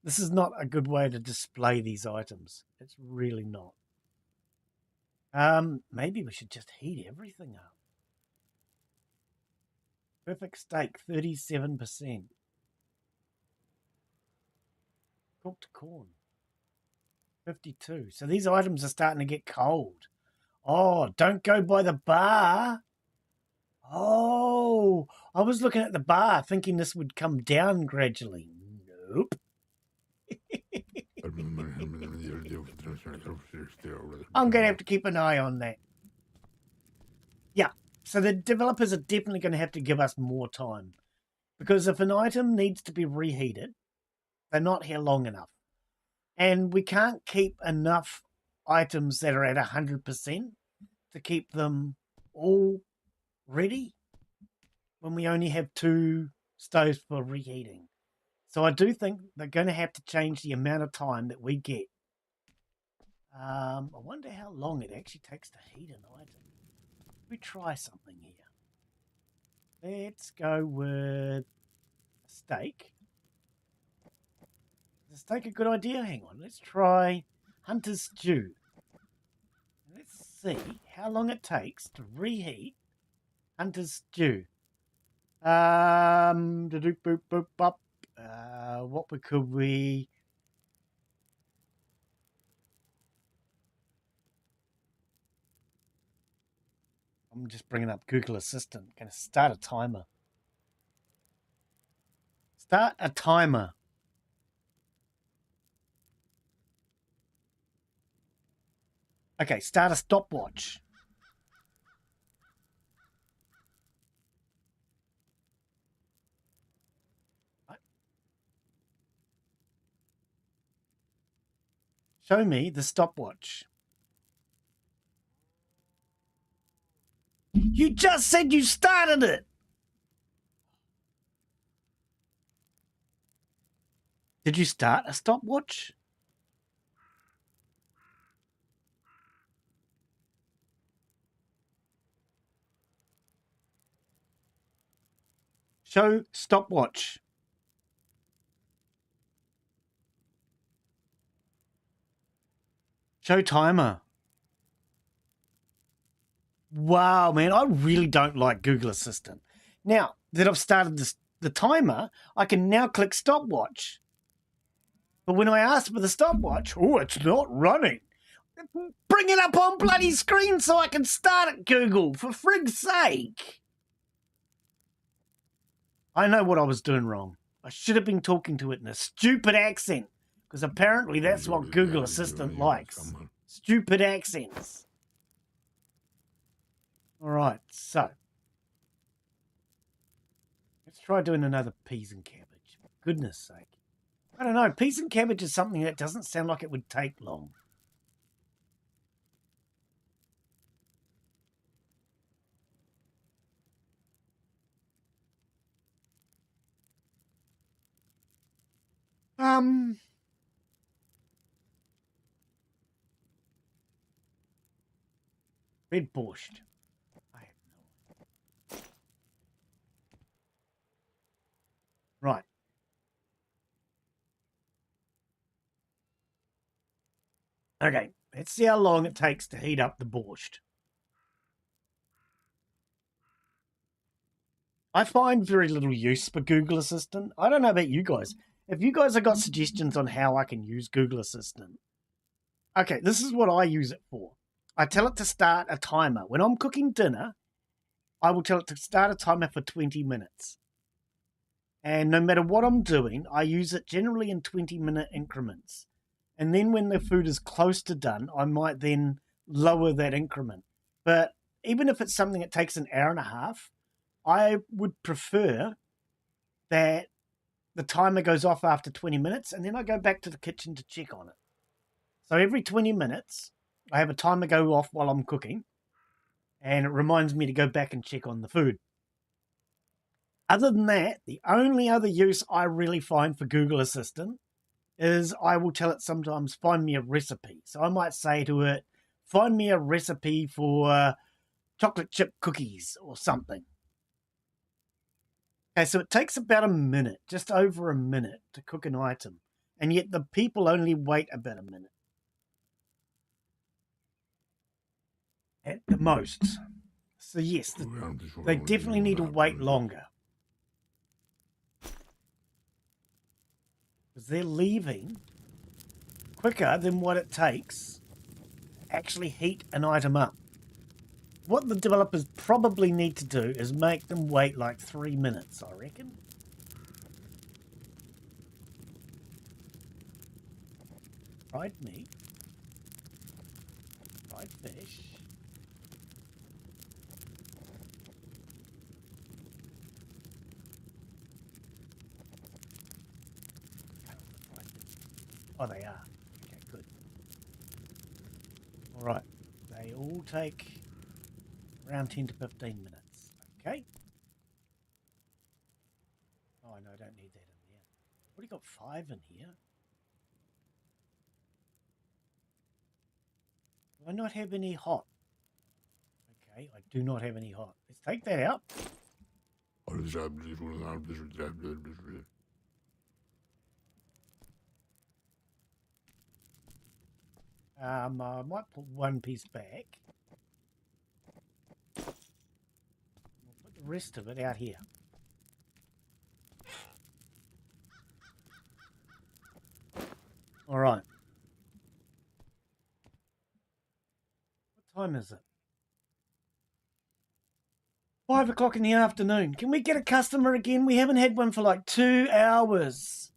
this is not a good way to display these items. It's really not. Maybe we should just heat everything up. Perfect steak, 37%. Cooked corn, 52. So these items are starting to get cold. Oh, don't go by the bar. Oh, I was looking at the bar thinking this would come down gradually. Nope. I'm going to have to keep an eye on that. Yeah, so the developers are definitely going to have to give us more time. Because if an item needs to be reheated, they're not here long enough. And we can't keep enough items that are at 100% to keep them all ready when we only have 2 stoves for reheating. So I do think they're going to have to change the amount of time that we get. I wonder how long it actually takes to heat an item. We try something here. Let's go with steak. Is a steak a good idea? Hang on. Let's try Hunter's Stew. Let's see how long it takes to reheat Hunter's Stew. What could we... I'm just bringing up Google Assistant. Going to start a timer. Start a timer. Okay, start a stopwatch. Right. Show me the stopwatch. You just said you started it. Did you start a stopwatch? Show stopwatch. Show timer. Wow, man, I really don't like Google Assistant. Now that I've started the timer, I can now click stopwatch. But when I ask for the stopwatch, oh, it's not running. Bring it up on bloody screen so I can start it, Google, for frig's sake. I know what I was doing wrong. I should have been talking to it in a stupid accent, because apparently that's what Google Assistant likes. Stupid accents. All right, so let's try doing another peas and cabbage. For goodness sake. I don't know, peas and cabbage is something that doesn't sound like it would take long. Red borscht. I have no idea. Right. Okay, let's see how long it takes to heat up the borscht. I find very little use for Google Assistant. I don't know about you guys. If you guys have got suggestions on how I can use Google Assistant. Okay, this is what I use it for. I tell it to start a timer. When I'm cooking dinner, I will tell it to start a timer for 20 minutes. And no matter what I'm doing, I use it generally in 20-minute increments. And then when the food is close to done, I might then lower that increment. But even if it's something that takes an hour and a half, I would prefer that the timer goes off after 20 minutes and then I go back to the kitchen to check on it. So every 20 minutes, I have a timer go off while I'm cooking and it reminds me to go back and check on the food. Other than that, the only other use I really find for Google Assistant is I will tell it sometimes, find me a recipe. So I might say to it, find me a recipe for chocolate chip cookies or something. Okay, so it takes about a minute, just over a minute to cook an item. And yet the people only wait about a minute. At the most. So yes, they definitely need to wait longer. Because they're leaving quicker than what it takes to actually heat an item up. What the developers probably need to do is make them wait like 3 minutes, I reckon. Fried meat. Fried fish. Oh, they are. Okay, good. All right. They all take around 10 to 15 minutes. Okay. Oh, no, I don't need that in there. I've already got 5 in here. Do I not have any hot? Okay, I do not have any hot. Let's take that out. I might put one piece back. We'll put the rest of it out here. All right. What time is it? 5 o'clock in the afternoon. Can we get a customer again? We haven't had one for like 2 hours.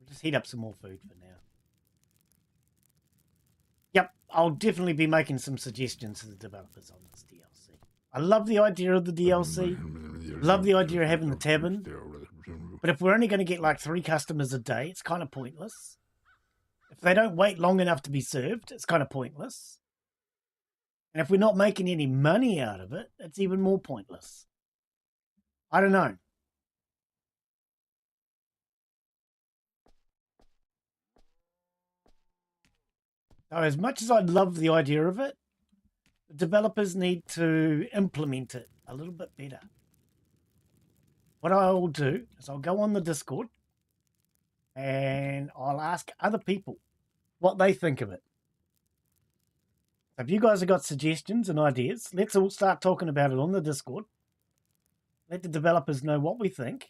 We'll just heat up some more food for now. Yep, I'll definitely be making some suggestions to the developers on this DLC. I love the idea of the DLC. Love the idea of having the tavern. But if we're only going to get like 3 customers a day, it's kind of pointless. If they don't wait long enough to be served, it's kind of pointless. And if we're not making any money out of it, it's even more pointless. I don't know. So as much as I love the idea of it, the developers need to implement it a little bit better. What I'll do is I'll go on the Discord and I'll ask other people what they think of it. If you guys have got suggestions and ideas, let's all start talking about it on the Discord. Let the developers know what we think,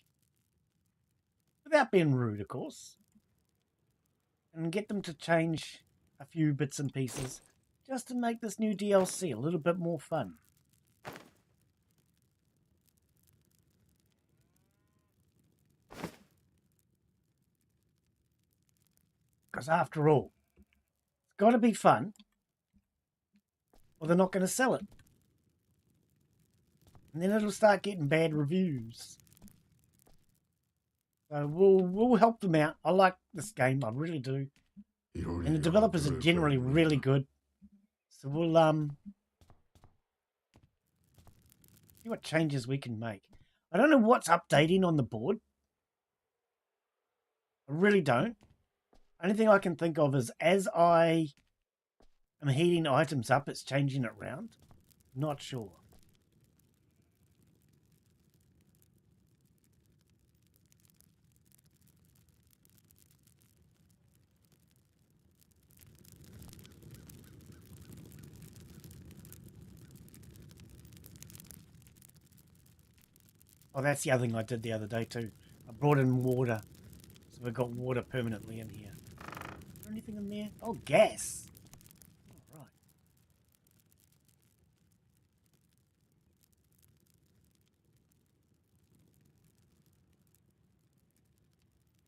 without being rude, of course, and get them to change a few bits and pieces just to make this new DLC a little bit more fun. Because after all, it's got to be fun, or they're not going to sell it. And then it'll start getting bad reviews. So we'll help them out. I like this game, I really do. And the developers are generally really good. So we'll see what changes we can make. I don't know what's updating on the board. I really don't. Only thing I can think of is as I am heating items up, it's changing it around. Not sure. Oh, that's the other thing I did the other day too. I brought in water. So we've got water permanently in here. Is there anything in there? Oh, gas. All right.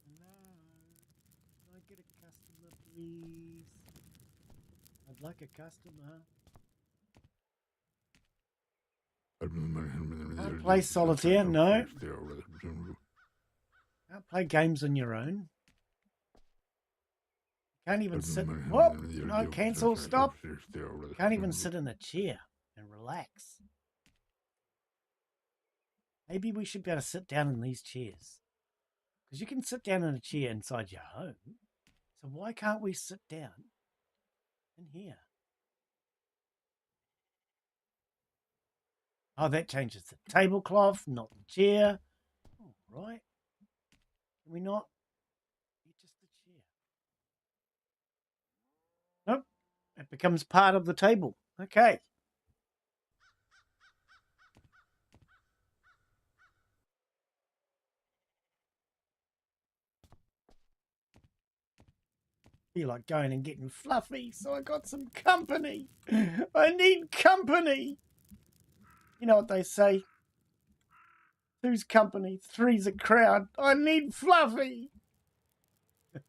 No. Can I get a customer, please? I'd like a customer. play solitaire? No. Can't play games on your own. Can't even sit. Whoop! No, cancel, stop. Can't even sit in a chair and relax. Maybe we should be able to sit down in these chairs. Because you can sit down in a chair inside your home. So why can't we sit down in here? Oh, that changes the tablecloth, not the chair. All right. Can we not? Just the chair. Nope. It becomes part of the table. Okay. Feel like going and getting fluffy, so I got some company. I need company. You know what they say? Two's company, three's a crowd. I need fluffy. I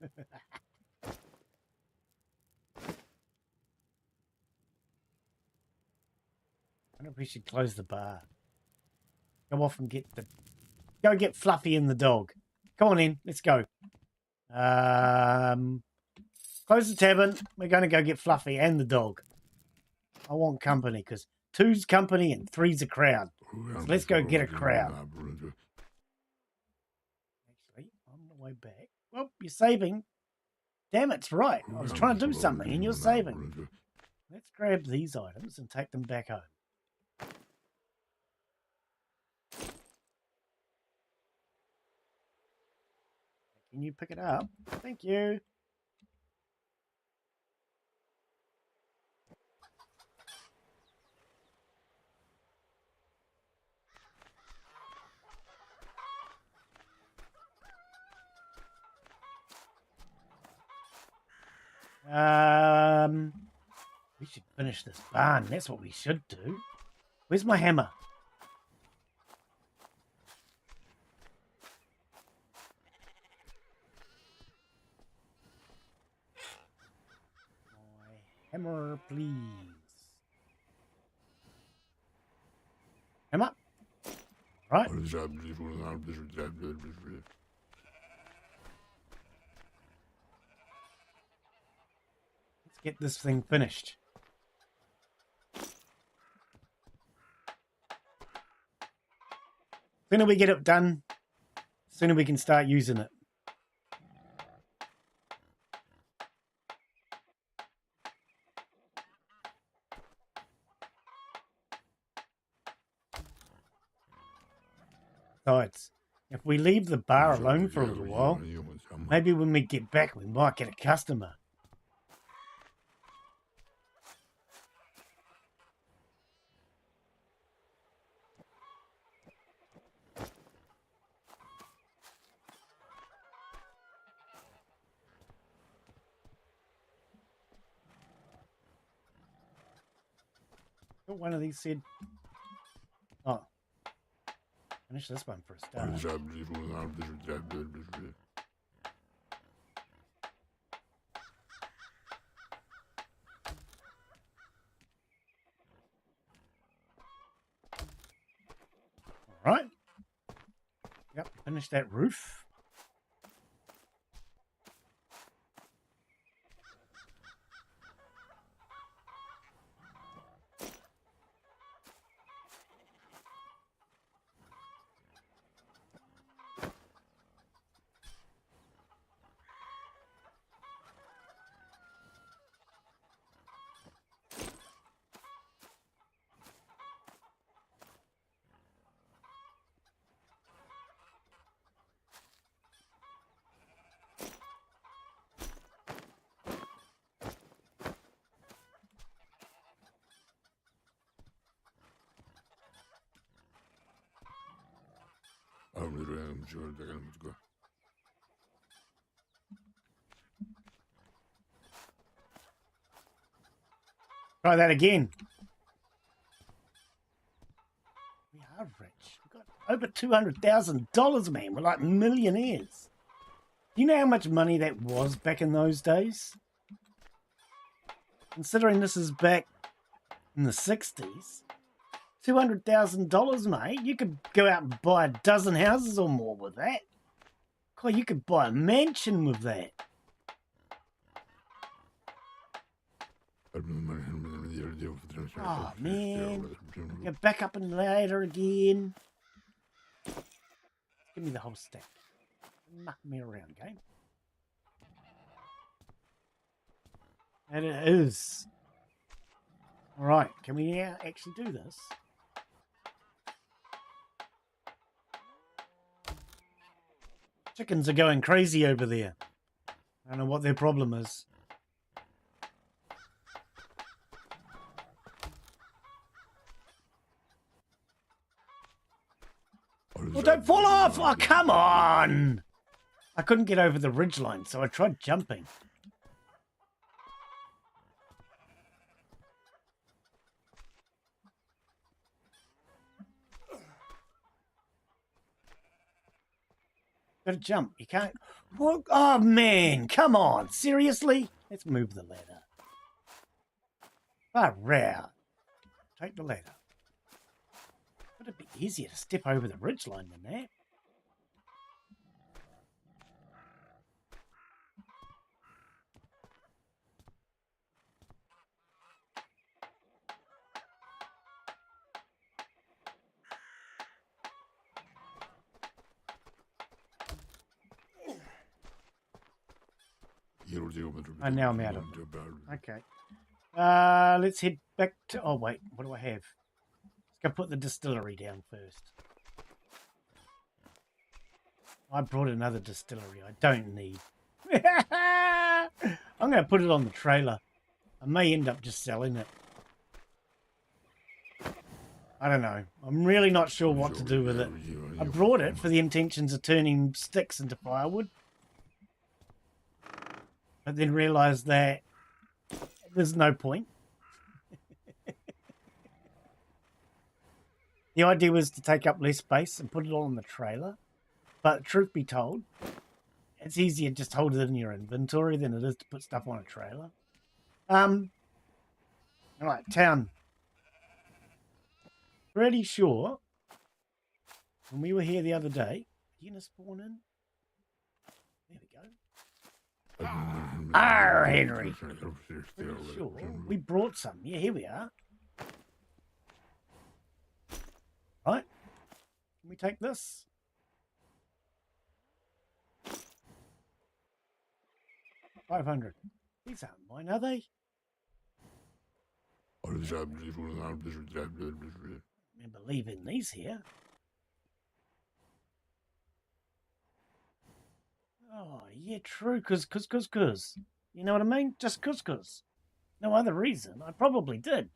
wonder if we should close the bar. Go off and go get Fluffy and the dog. Come on in, let's go. Close the tavern. We're going to go get Fluffy and the dog. I want company because two's company and three's a crowd. So let's go get a crowd. Actually, on the way back. Well, you're saving. Damn, it's right. I was trying to do something and you're saving. Let's grab these items and take them back home. Can you pick it up? Thank you. We should finish this barn. That's what we should do. Where's my hammer? My hammer, please. Hammer. Right. Let's get this thing finished. Sooner we get it done, sooner we can start using it. Besides, if we leave the bar alone for a little while, maybe when we get back we might get a customer. One of these said, oh, finish this one for a start. All right. Yep, finish that roof. Try that again. We are rich. We've got over $200,000, man. We're like millionaires. Do you know how much money that was back in those days? Considering this is back in the 60s. $200,000, mate. You could go out and buy a dozen houses or more with that. God, you could buy a mansion with that. Oh, man. Go back up and ladder again. Give me the whole stack. Muck me around, game. And it is. Alright, can we now actually do this? Chickens are going crazy over there. I don't know what their problem is. Oh, don't fall off! Oh, come on! I couldn't get over the ridgeline, so I tried jumping. Gotta jump. You can't... What? Oh, man! Come on! Seriously? Let's move the ladder. Far out. Take the ladder. Would it be easier to step over the ridgeline than that? Oh, now I'm out of it. Okay. Let's head back to... Oh, wait. What do I have? Let's go put the distillery down first. I brought another distillery I don't need. I'm going to put it on the trailer. I may end up just selling it. I don't know. I'm really not sure what to do with it. I brought it for the intentions of turning sticks into firewood. But then realised that there's no point. The idea was to take up less space and put it all on the trailer. But truth be told, it's easier just to hold it in your inventory than it is to put stuff on a trailer. Alright, town. Pretty sure when we were here the other day, are you gonna spawn in? There we go. Arr, Henry. Pretty sure we brought some. Yeah, here we are. Right. Can we take this? $500. These aren't mine, are they? Remember leaving these here. Oh, yeah, true, cause. You know what I mean? Just cause. No other reason. I probably did.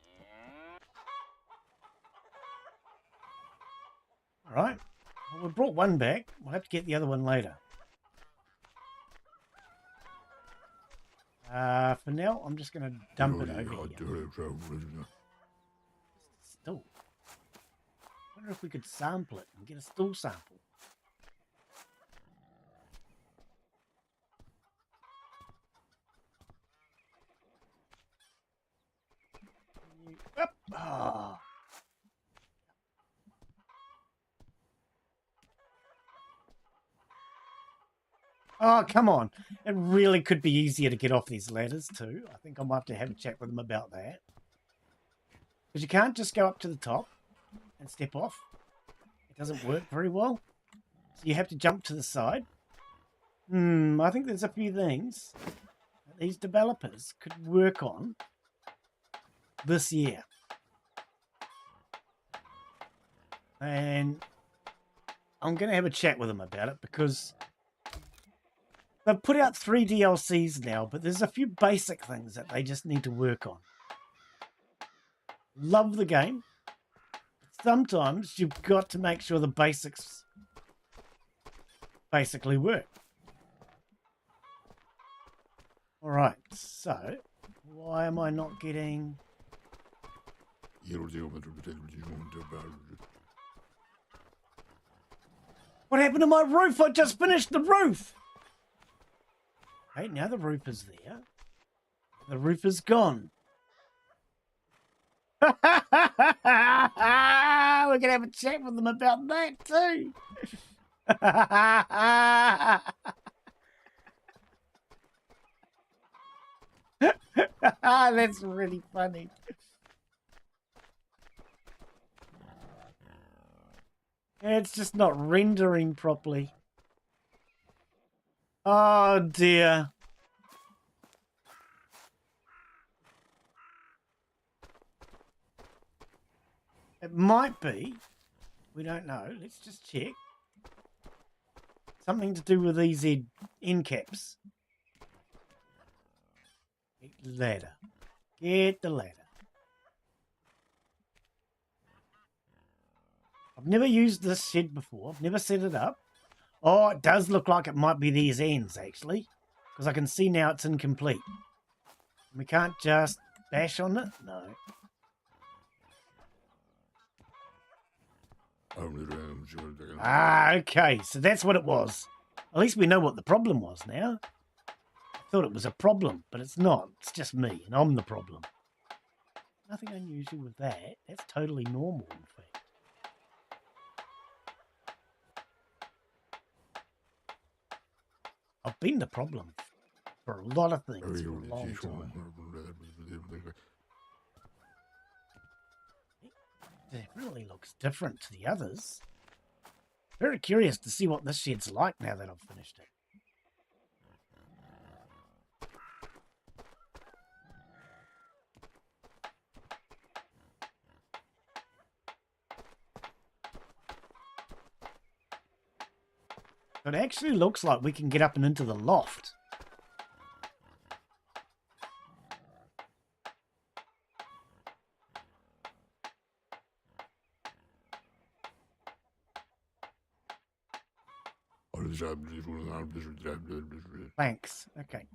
Alright. Well, we brought one back. We'll have to get the other one later. For now, I'm just going to dump it over here. Still. I wonder if we could sample it and get a stool sample. Up. Oh. Oh, come on. It really could be easier to get off these ladders too. I think I might have to have a chat with them about that. Because you can't just go up to the top and step off. It doesn't work very well. So you have to jump to the side. I think there's a few things that these developers could work on this year. And I'm going to have a chat with them about it because they've put out 3 DLCs now, but there's a few basic things that they just need to work on. Love the game. Sometimes you've got to make sure the basics basically work. Alright, so why am I not getting... What happened to my roof? I just finished the roof! Okay, now the roof is there. The roof is gone. we can have a chat with them about that too. That's really funny. It's just not rendering properly. Oh dear. It might be. We don't know. Let's just check. Something to do with these end caps. Get the ladder. Get the ladder. I've never used this shed before. I've never set it up. Oh, it does look like it might be these ends, actually. Because I can see now it's incomplete. We can't just bash on it? No. Ah, okay. So that's what it was. At least we know what the problem was now. I thought it was a problem, but it's not. It's just me, and I'm the problem. Nothing unusual with that. That's totally normal, in fact. I've been the problem for a lot of things for a long time. It definitely looks different to the others. Very curious to see what this shed's like now that I've finished it. It actually looks like we can get up and into the loft. Thanks. Okay.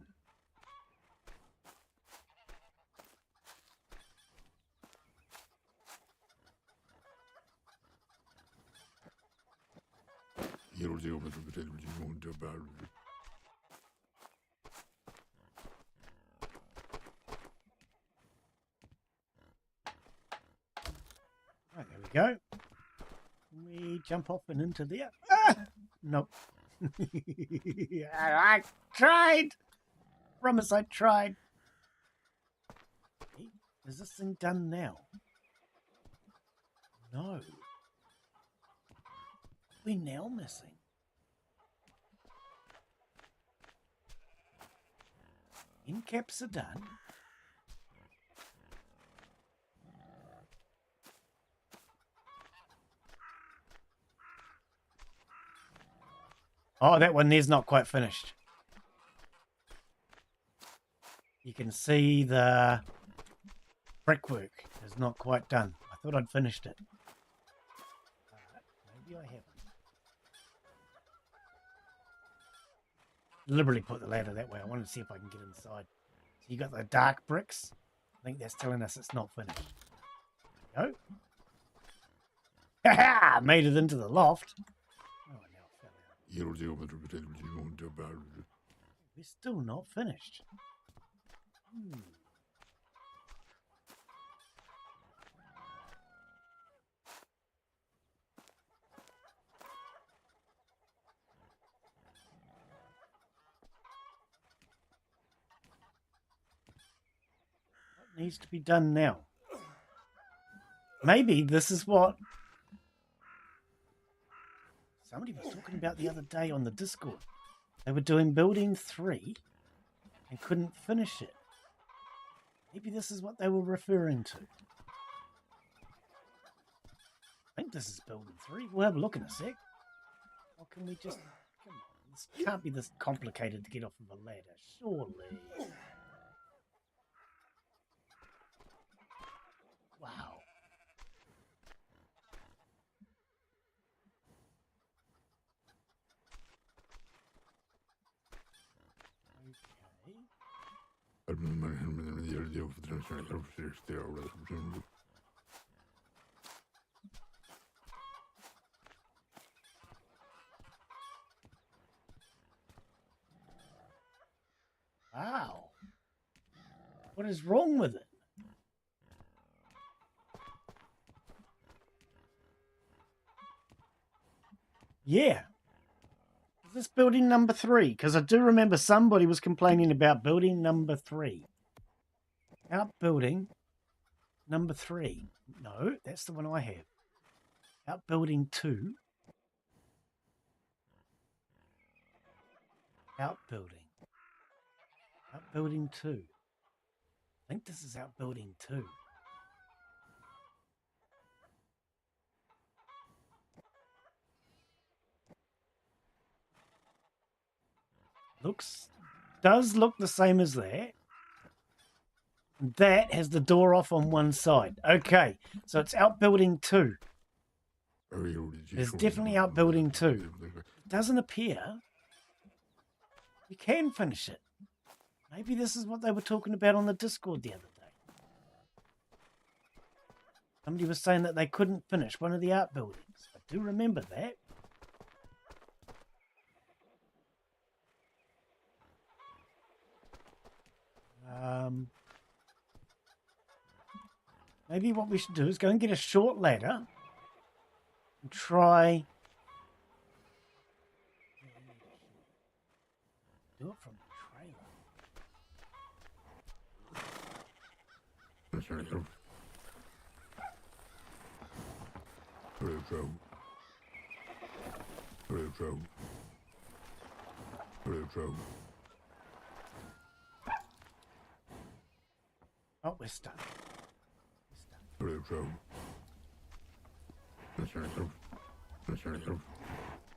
Right, there we go. We jump off and into there. Ah! Nope. I tried. Promise I tried. Hey, is this thing done now? No. We're now missing. End caps are done. Oh, that one there's not quite finished. You can see the brickwork is not quite done. I thought I'd finished it. Maybe I haven't. Deliberately put the ladder that way. I wanted to see if I can get inside. So you got the dark bricks. I think that's telling us it's not finished. There we go. Ha-ha! Made it into the loft. Oh, now it fell out. We're still not finished. What needs to be done now? Maybe this is what somebody was talking about the other day on the Discord. They were doing building 3 and couldn't finish it. Maybe this is what they were referring to. I think this is building 3. We'll have a look in a sec. Or can we just... Come on, this can't be this complicated to get off of a ladder, surely. Wow. Wow. What is wrong with it? Yeah. Is this building number 3? Because I do remember somebody was complaining about building number 3. Outbuilding number 3. No, that's the one I have. Outbuilding 2. Outbuilding. Outbuilding 2. I think this is outbuilding 2. Does look the same as that. That has the door off on one side. Okay, so it's outbuilding 2. It's definitely outbuilding 2. It doesn't appear you can finish it. Maybe this is what they were talking about on the Discord the other day. Somebody was saying that they couldn't finish one of the outbuildings. I do remember that. Maybe what we should do is go and get a short ladder and try. Do it from the trailer. Oh, we're stuck.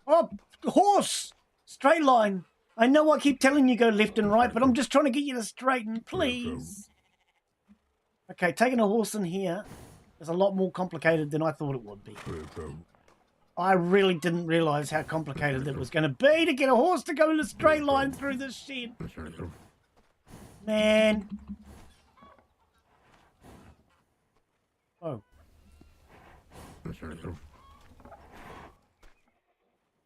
Oh, horse! Straight line. I know I keep telling you go left and right, but I'm just trying to get you to straighten, please. Okay, taking a horse in here is a lot more complicated than I thought it would be. I really didn't realise how complicated it was going to be to get a horse to go in a straight line through this shed. Man. Oh.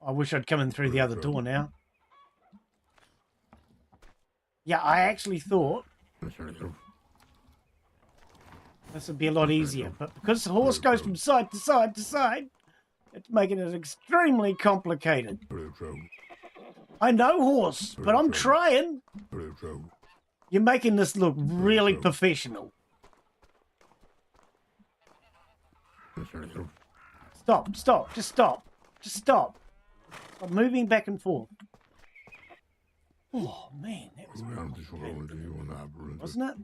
I wish I'd come in through the other door now. Yeah, I actually thought this would be a lot easier, but because the horse goes from side to side to side, it's making it extremely complicated. I know, horse, but I'm trying. You're making this look really professional. Stop, stop, just stop. Just stop. Stop moving back and forth. Oh, man, that was complicated, wasn't it?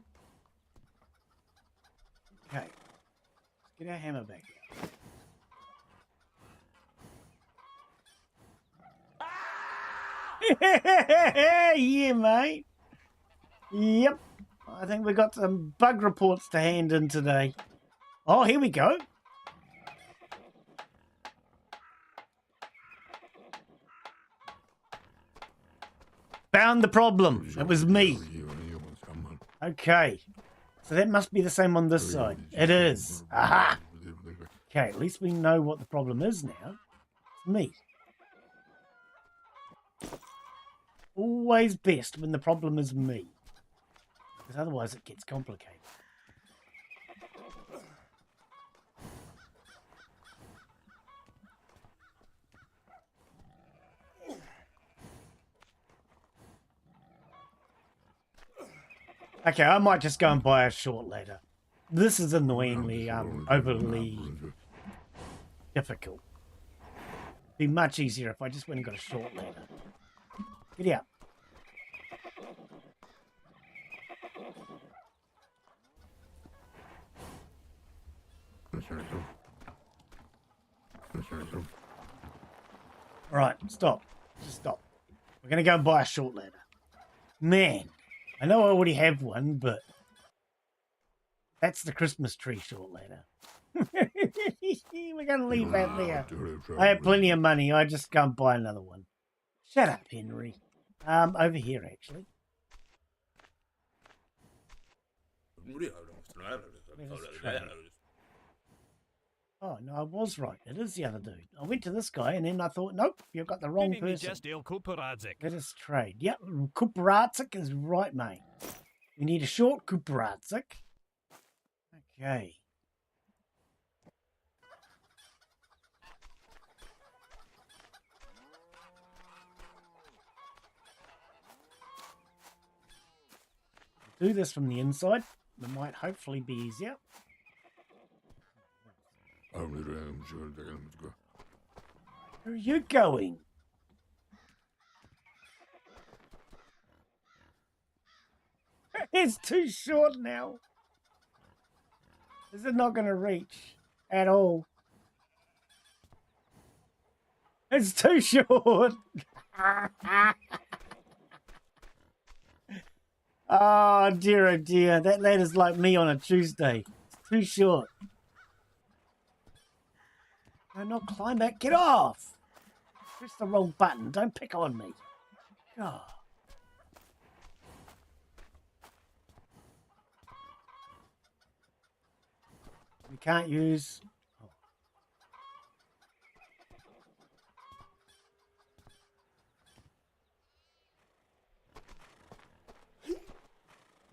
Okay. Let's get our hammer back out. Yeah, mate. Yep. I think we got some bug reports to hand in today. Oh, here we go. Found the problem. It was me. Okay. So that must be the same on this side. It is. Aha! Okay, at least we know what the problem is now. It's me. Always best when the problem is me. Because otherwise it gets complicated. Okay, I might just go and buy a short ladder. This is annoyingly overly difficult. It'd be much easier if I just went and got a short ladder. Get out. Alright, stop. Just stop. We're going to go and buy a short ladder. Man, I know I already have one, but that's the Christmas tree short ladder. We're going to leave that there. I have plenty of money. I just go and buy another one. Shut up, Henry. Over here, actually. Oh, no, I was right. It is the other dude. I went to this guy, and then I thought, nope, you've got the wrong person. Let us trade. Yep, Kuparadzik is right, mate. We need a short Kuparadzik. Okay. do this from the inside. It might hopefully be easier. Where are you going? It's too short now. This is not going to reach at all. It's too short. Oh dear, oh dear. That ladder's like me on a Tuesday. It's too short. No, not climb that. Get off. Press the wrong button. Don't pick on me. Oh. We can't use...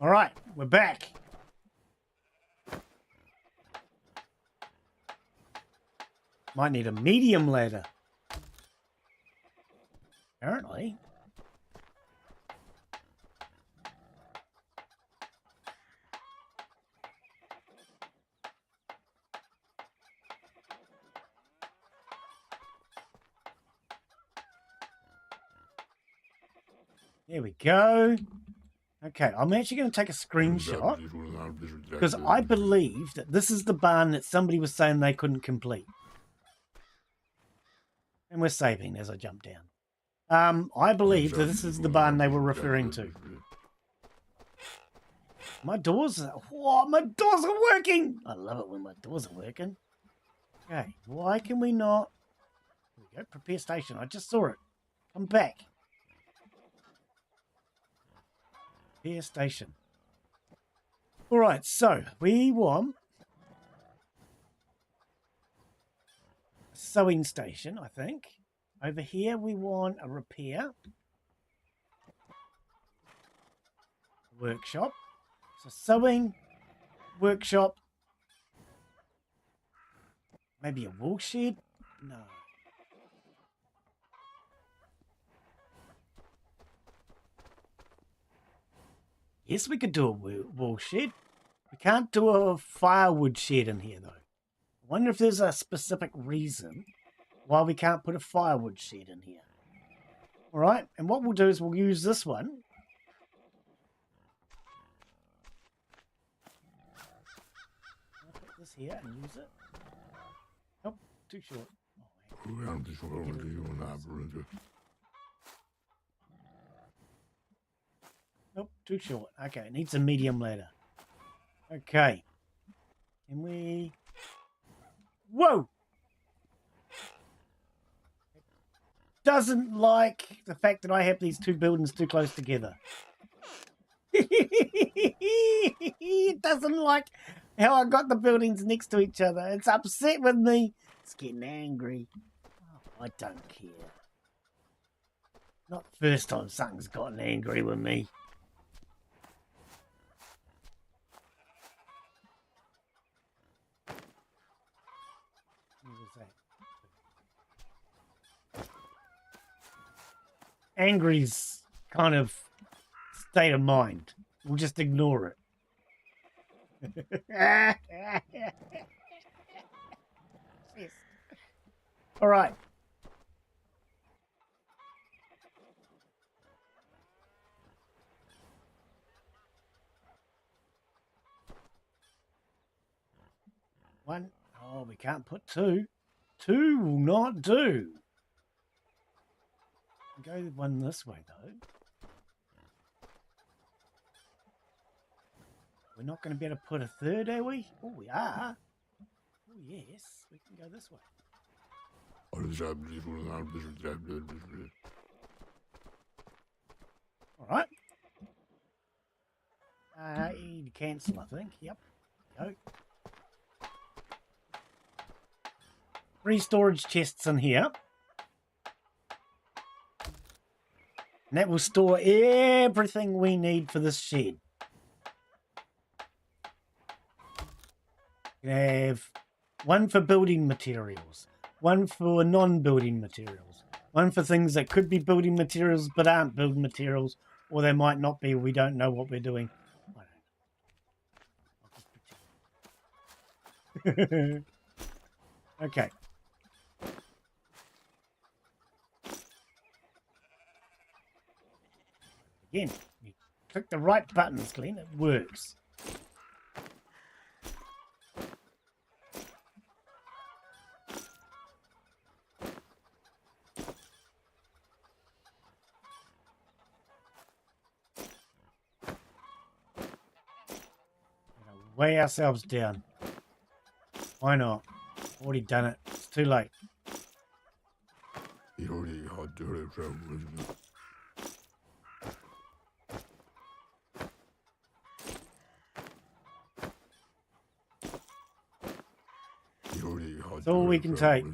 All right, we're back. Might need a medium ladder. Apparently. There we go. Okay, I'm actually going to take a screenshot because I believe that this is the barn that somebody was saying they couldn't complete. And we're saving as I jump down. I believe that this is the barn they were referring to. My doors are... What? My doors are working! I love it when my doors are working. Okay, why can we not... Here we go, prepare station. I just saw it. Come back. Prepare station. Alright, so we want... a sewing station, I think. Over here we want a repair. Workshop. So sewing, workshop, maybe a wool shed? No. Yes, we could do a wool shed. We can't do a firewood shed in here, though. I wonder if there's a specific reason why we can't put a firewood shed in here. All right, and what we'll do is we'll use this one. This here and use it. Nope, too short. Nope, too short. Okay, it needs a medium ladder. Okay. Can we... Whoa! Doesn't like the fact that I have these two buildings too close together. It doesn't like how I got the buildings next to each other. It's upset with me. It's getting angry. Oh, I don't care. Not the first time something's gotten angry with me. What was that? Angry's kind of state of mind. We'll just ignore it. Yes. All right. One. Oh, we can't put two. Two will not do. Go one this way, though. We're not going to be able to put a third, are we? Oh, we are. Oh, yes. We can go this way. All right. You need to cancel, I think. Yep. Go. 3 storage chests in here. And that will store everything we need for this shed. You have one for building materials, one for non-building materials, one for things that could be building materials but aren't building materials, or they might not be. We don't know what we're doing. I Okay. Again, you click the right buttons, Glenn. It works. Weigh ourselves down. Why not? Already done it. It's too late. That's all we can take.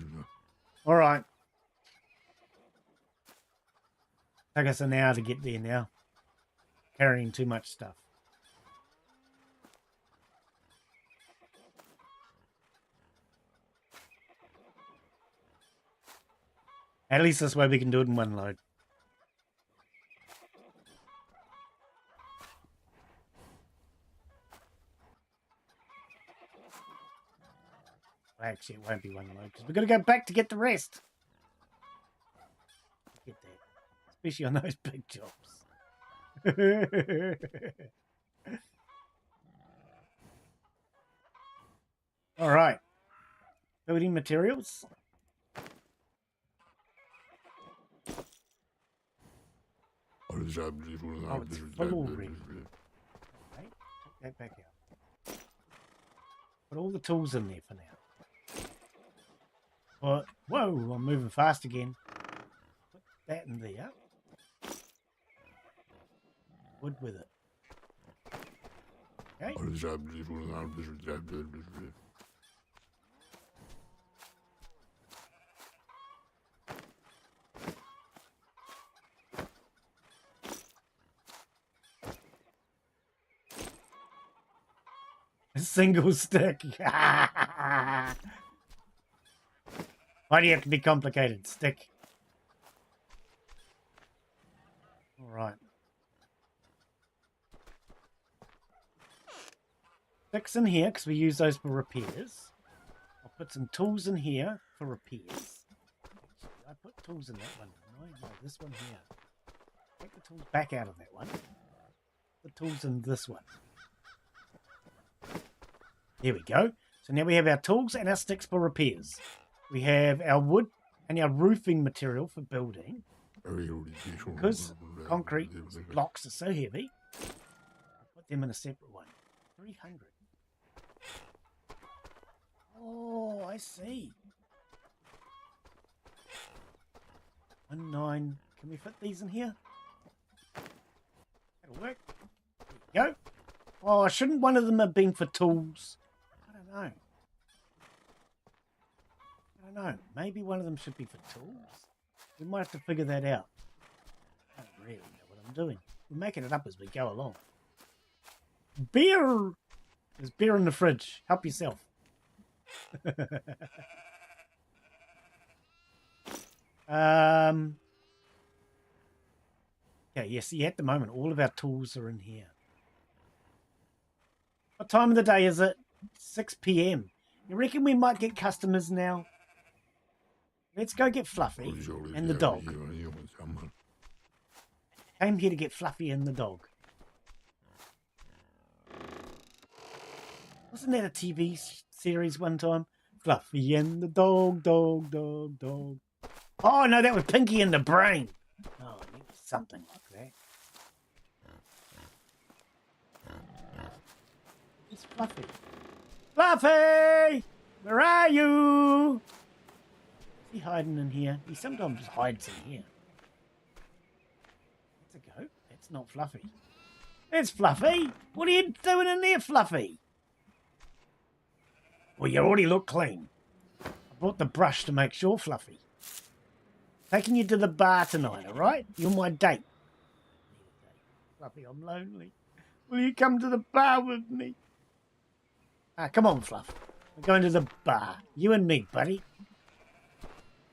All right. Take us an hour to get there now. Carrying too much stuff. At least this way we can do it in one load. Well, actually, it won't be one load because we've got to go back to get the rest. Get that. Especially on those big jobs. All right. Building materials. Oh, it's full already. Okay, take that back out. Put all the tools in there for now. But, whoa, I'm moving fast again. Put that in there. Wood with it. Okay. A single stick. Why do you have to be complicated? Stick. All right. Sticks in here because we use those for repairs. I'll put some tools in here for repairs. Actually, I put tools in that one. No, this one here. Take the tools back out of that one. Put tools in this one. There we go. So now we have our tools and our sticks for repairs. We have our wood and our roofing material for building. Because concrete blocks are so heavy, I'll put them in a separate one. 300. Oh, I see. 19. Can we fit these in here? That'll work. There we go. Oh, shouldn't one of them have been for tools? I don't know. I don't know. Maybe one of them should be for tools. We might have to figure that out. I don't really know what I'm doing. We're making it up as we go along. Beer! There's beer in the fridge. Help yourself. Okay, yeah, see, at the moment, all of our tools are in here. What time of the day is it? 6 p.m. You reckon we might get customers now? Let's go get Fluffy and the dog. Came here to get Fluffy and the dog. Wasn't that a TV series one time? Fluffy and the dog, dog, dog, dog. Oh, no, that was Pinky and the Brain. Oh, it was something like that. It's Fluffy. Fluffy! Where are you? Is he hiding in here? He sometimes hides in here. That's a goat. That's not Fluffy. It's Fluffy. What are you doing in there, Fluffy? Well, you already look clean. I brought the brush to make sure, Fluffy. Taking you to the bar tonight, all right? You're my date. Fluffy, I'm lonely. Will you come to the bar with me? Ah, come on, Fluff. We're going to the bar. You and me, buddy.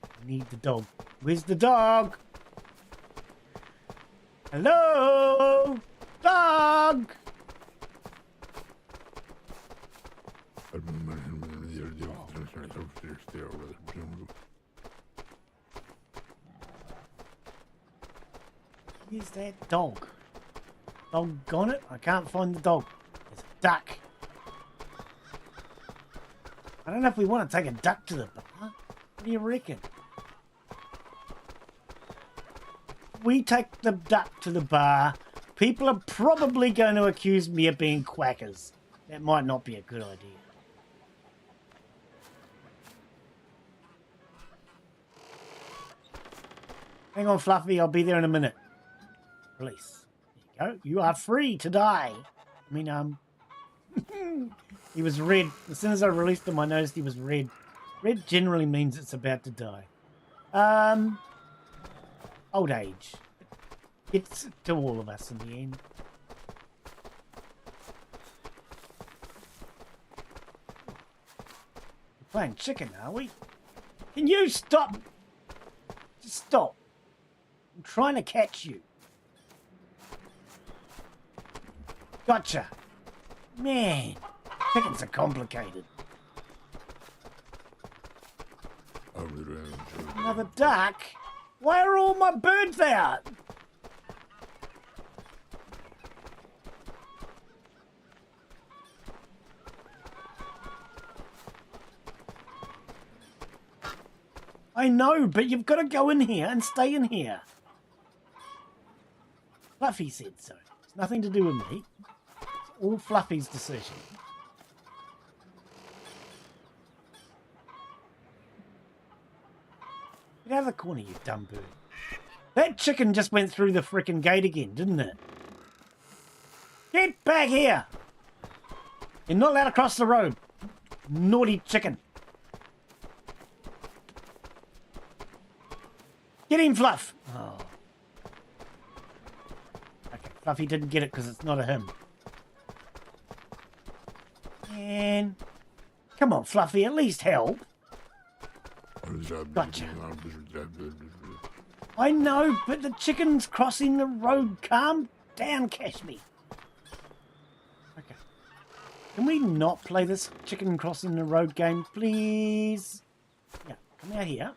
I need the dog. Where's the dog? Hello? Dog! Where's that dog? Dog gone it? I can't find the dog. There's a duck. I don't know if we want to take a duck to the bar. What do you reckon? We take the duck to the bar. People are probably going to accuse me of being quackers. That might not be a good idea. Hang on, Fluffy. I'll be there in a minute. Release. There you go. You are free to die. I mean, he was red. As soon as I released him, I noticed he was red. Red generally means it's about to die. Old age. It's to all of us in the end. We're playing chicken, are we? Can you stop? Just stop. I'm trying to catch you. Gotcha. Man, chickens are complicated. Another duck? Why are all my birds out? I know, but you've got to go in here and stay in here. Fluffy said so. It's nothing to do with me. It's all Fluffy's decision. Get out of the corner, you dumb bird. That chicken just went through the frickin' gate again, didn't it? Get back here! You're not allowed to cross the road. Naughty chicken. Get him, Fluff! Oh. Okay, Fluffy didn't get it because it's not a him. And... Come on, Fluffy, at least help. Gotcha. I know, but the chicken's crossing the road. Calm down, Cashme. Okay. Can we not play this chicken crossing the road game, please? Yeah, come out here.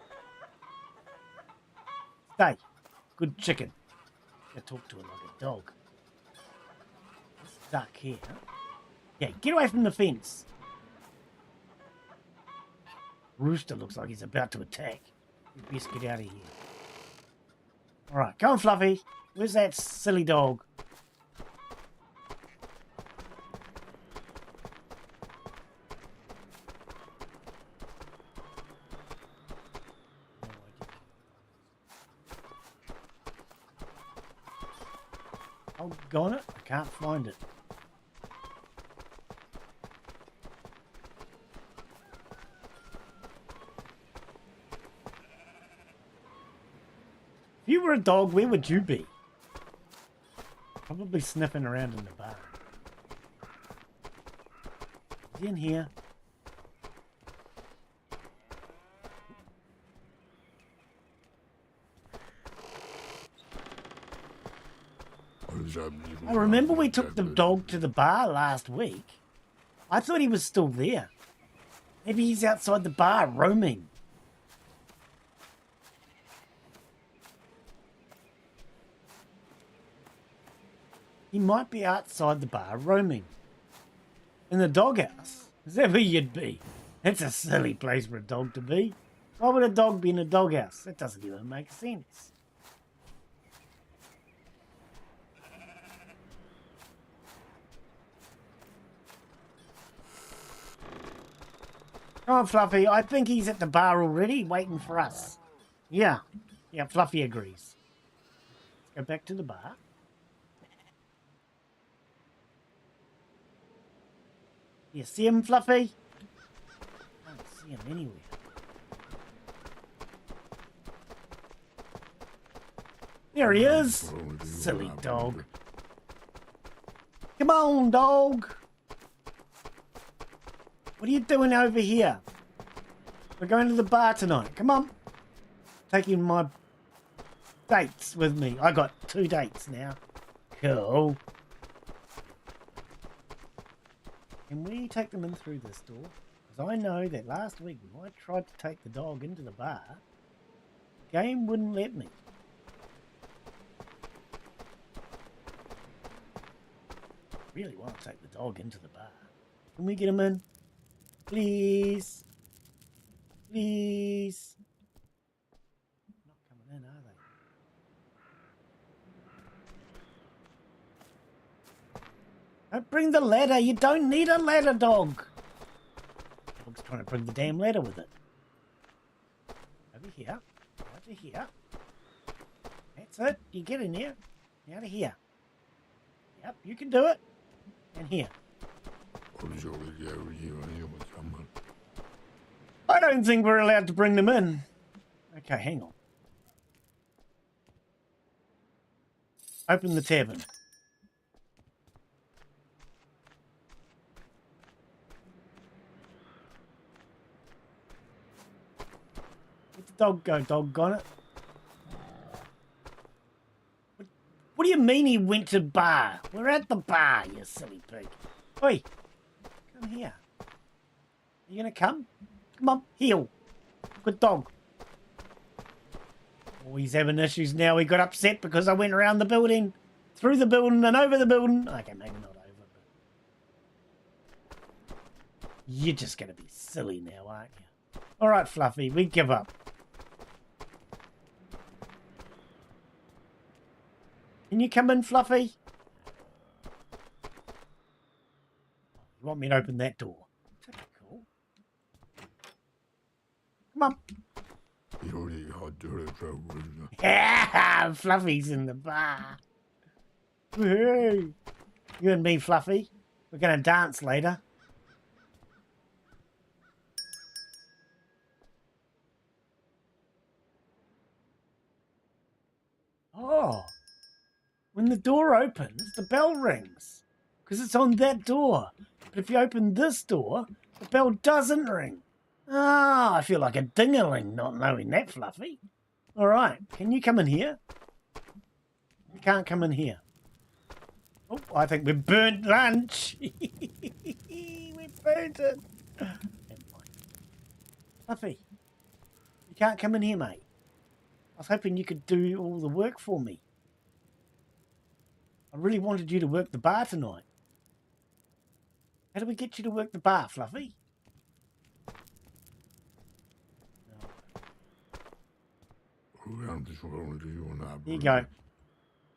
Stay. Good chicken. I talk to it like a dog. This duck here. Yeah, get away from the fence. Rooster looks like he's about to attack. You best get out of here. Alright, come on, Fluffy. Where's that silly dog? Oh, got it? I can't find it. If you were a dog, where would you be? Probably sniffing around in the bar. He's in here. I remember we took the dog to the bar last week. I thought he was still there. Maybe he's outside the bar roaming. He might be outside the bar roaming. In the doghouse? Is that where you'd be? That's a silly place for a dog to be. Why would a dog be in a doghouse? That doesn't even make sense. Come on, Fluffy. I think he's at the bar already, waiting for us. Yeah. Yeah, Fluffy agrees. Let's go back to the bar. You see him, Fluffy? I don't see him anywhere. There he is. Silly dog. Come on, dog. What are you doing over here? We're going to the bar tonight. Come on. Taking my dates with me. I got 2 dates now. Cool. Can we take them in through this door? Because I know that last week when I tried to take the dog into the bar, the game wouldn't let me. I really want to take the dog into the bar. Can we get him in? Please. Please. Not coming in, are they? Don't bring the ladder. You don't need a ladder, dog. Dog's trying to bring the damn ladder with it. Over here. Over here. That's it. You get in there. Out of here. Yep, you can do it. And here. I don't think we're allowed to bring them in. Okay, hang on. Open the tavern. Let the dog go, doggone it. What do you mean he went to bar? We're at the bar, you silly pig. Oi, come here. You gonna come? Come on, heel. Good dog. Oh, he's having issues now. He got upset because I went around the building, through the building and over the building. Okay, maybe not over, but... You're just gonna be silly now, aren't you? All right, Fluffy, we give up. Can you come in, Fluffy? You want me to open that door? Typical. Come on. Yeah, Fluffy's in the bar. Hey. You and me, Fluffy. We're going to dance later. Oh. When the door opens, the bell rings. Because it's on that door. But if you open this door, the bell doesn't ring. Ah, I feel like a ding-a-ling not knowing that, Fluffy. All right, can you come in here? You can't come in here. Oh, I think we burnt lunch. We burnt it. Fluffy, you can't come in here, mate. I was hoping you could do all the work for me. I really wanted you to work the bar tonight. How do we get you to work the bar, Fluffy? There you go.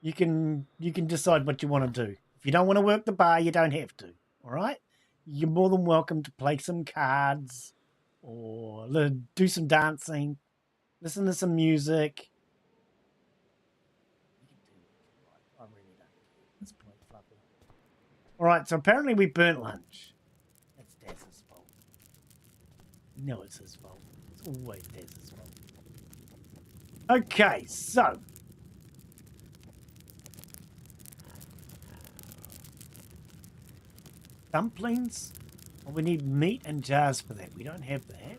You can decide what you want to do. If you don't want to work the bar, you don't have to. All right? You're more than welcome to play some cards or do some dancing, listen to some music. I really don't care at this point, Fluffy. All right, so apparently we burnt lunch. That's Daz's fault. No, it's his fault. It's always Daz's fault. Okay, so. Dumplings? Well, we need meat and jars for that. We don't have that.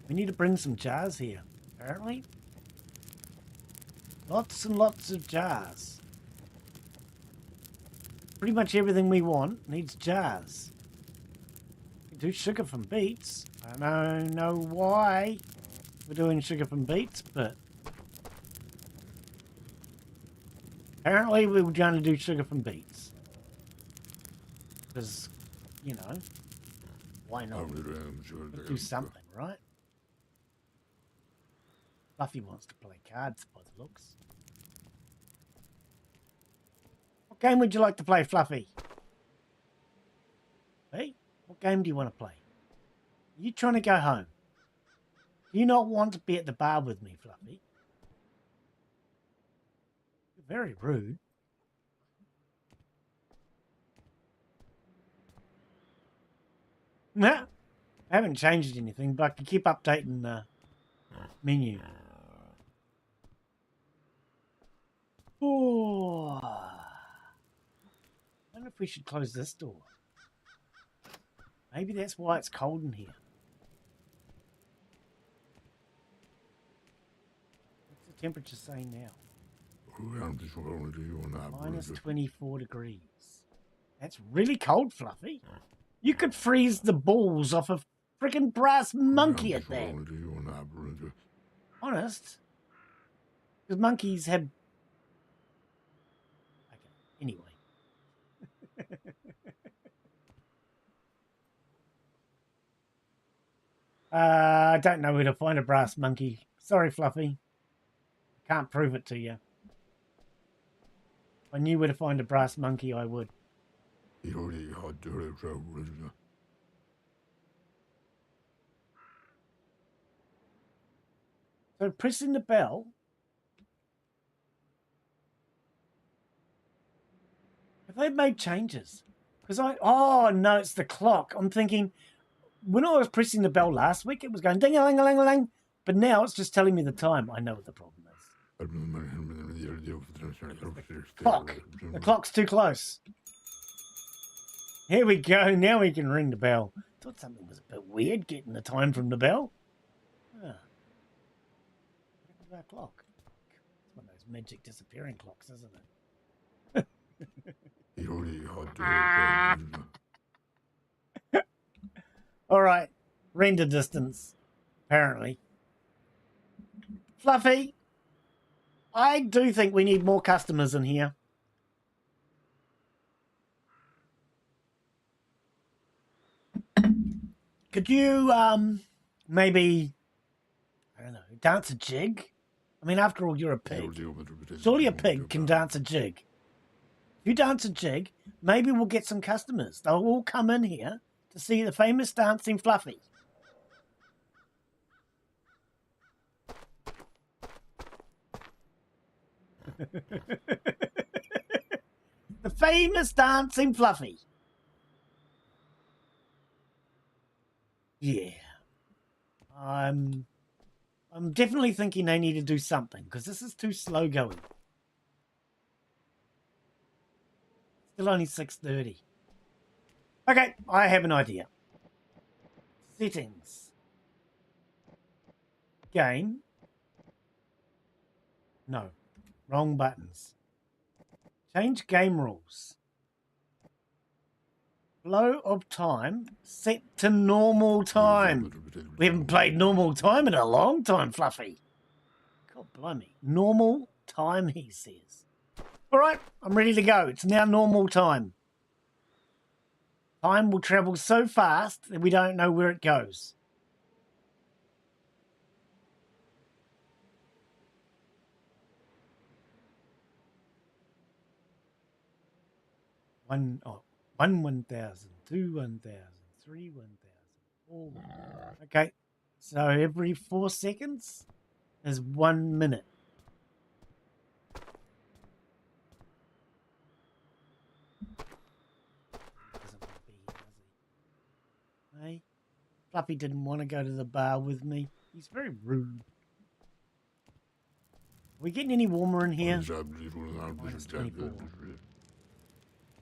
We need to bring some jars here, apparently. Lots and lots of jars. Pretty much everything we want needs jars. We do sugar from beets. I don't know why we're doing sugar from beets, but apparently we were going to do sugar from beets. Because, you know, why not? Let's do something, right? Fluffy wants to play cards by the looks. What game would you like to play, Fluffy? Hey, what game do you want to play? Are you trying to go home? Do you not want to be at the bar with me, Fluffy? You're very rude. Nah, I haven't changed anything, but I can keep updating the menu. Oh. I wonder if we should close this door. Maybe that's why it's cold in here. temperature say now? Minus
-24.
24 degrees. That's really cold, Fluffy. You could freeze the balls off a freaking brass monkey at that. Honest. Because monkeys have... Okay, anyway. I don't know where to find a brass monkey. Sorry, Fluffy. Can't prove it to you. If I knew where to find a brass monkey, I would. So pressing the bell. Have they made changes? Because oh no, it's the clock. I'm thinking when I was pressing the bell last week, it was going ding a ling a ling a ling, but now it's just telling me the time. I know what the problem is. Clock. The clock's too close. Here we go. Now we can ring the bell. Thought something was a bit weird getting the time from the bell. Ah. Our clock. It's one of those magic disappearing clocks, isn't it? All right. Render distance, apparently. Fluffy, I do think we need more customers in here. Could you maybe, I don't know, dance a jig? I mean, after all, you're a pig. Surely a pig can dance a jig. If you dance a jig, maybe we'll get some customers. They'll all come in here to see the famous dancing Fluffy. The famous dancing Fluffy. Yeah. I'm definitely thinking they need to do something because this is too slow going. Still only 6:30. Okay, I have an idea. Settings. Game. No, wrong buttons. Change game rules. Flow of time set to normal time. We haven't played normal time in a long time, Fluffy. God blimey. Normal time, he says. All right, I'm ready to go. It's now normal time. Time will travel so fast that we don't know where it goes. One 1,000, 2 1,000, 3 1,000, 4 1,000. Okay, so every 4 seconds is 1 minute. Doesn't want to be here, does he? Hey, Fluffy didn't want to go to the bar with me. He's very rude. Are we getting any warmer in here? Minus 24.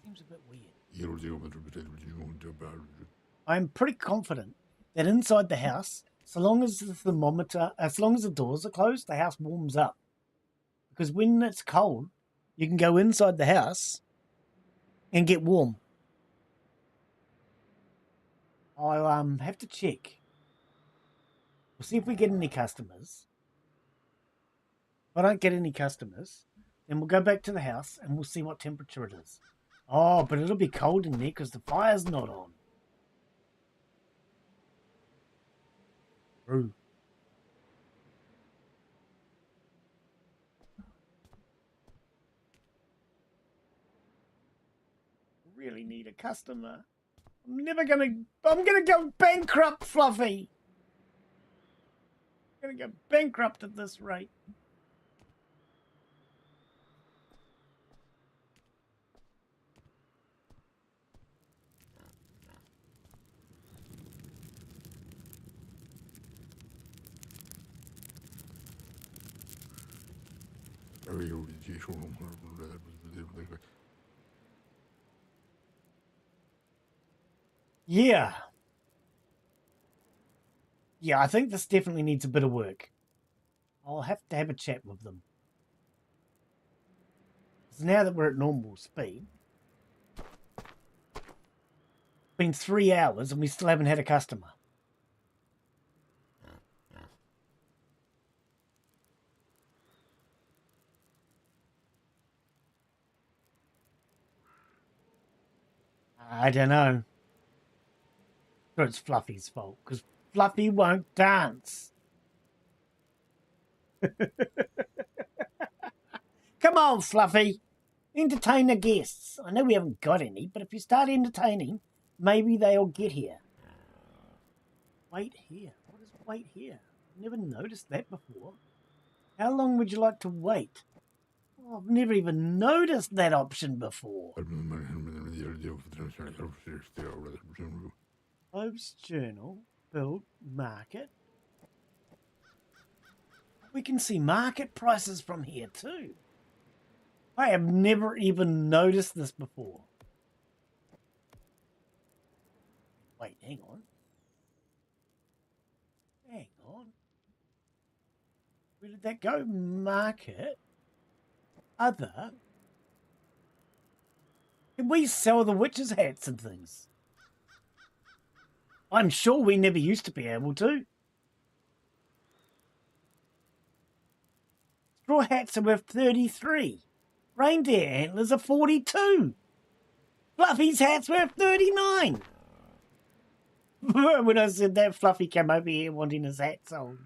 Seems a bit weird. I'm pretty confident that inside the house, so long as the thermometer, as long as the doors are closed, the house warms up. Because when it's cold, you can go inside the house and get warm. I'll have to check. We'll see if we get any customers. If I don't get any customers, then we'll go back to the house and we'll see what temperature it is. Oh, but it'll be cold in there because the fire's not on. True. Really need a customer. I'm gonna go bankrupt, Fluffy. I'm gonna go bankrupt at this rate. Yeah. Yeah, I think this definitely needs a bit of work. I'll have to have a chat with them. Because now that we're at normal speed, it's been 3 hours and we still haven't had a customer. I don't know. But it's Fluffy's fault, because Fluffy won't dance. Come on, Fluffy. Entertain the guests. I know we haven't got any, but if you start entertaining, maybe they'll get here. Wait here. What is wait here? Never noticed that before. How long would you like to wait? Oh, I've never even noticed that option before. Love's Journal, build, market. We can see market prices from here too. I have never even noticed this before. Wait, hang on. Hang on. Where did that go? Market. Other. Can we sell the witches' hats and things? I'm sure we never used to be able to. Straw hats are worth 33. Reindeer antlers are 42. Fluffy's hat's worth 39. When I said that, Fluffy came over here wanting his hat sold.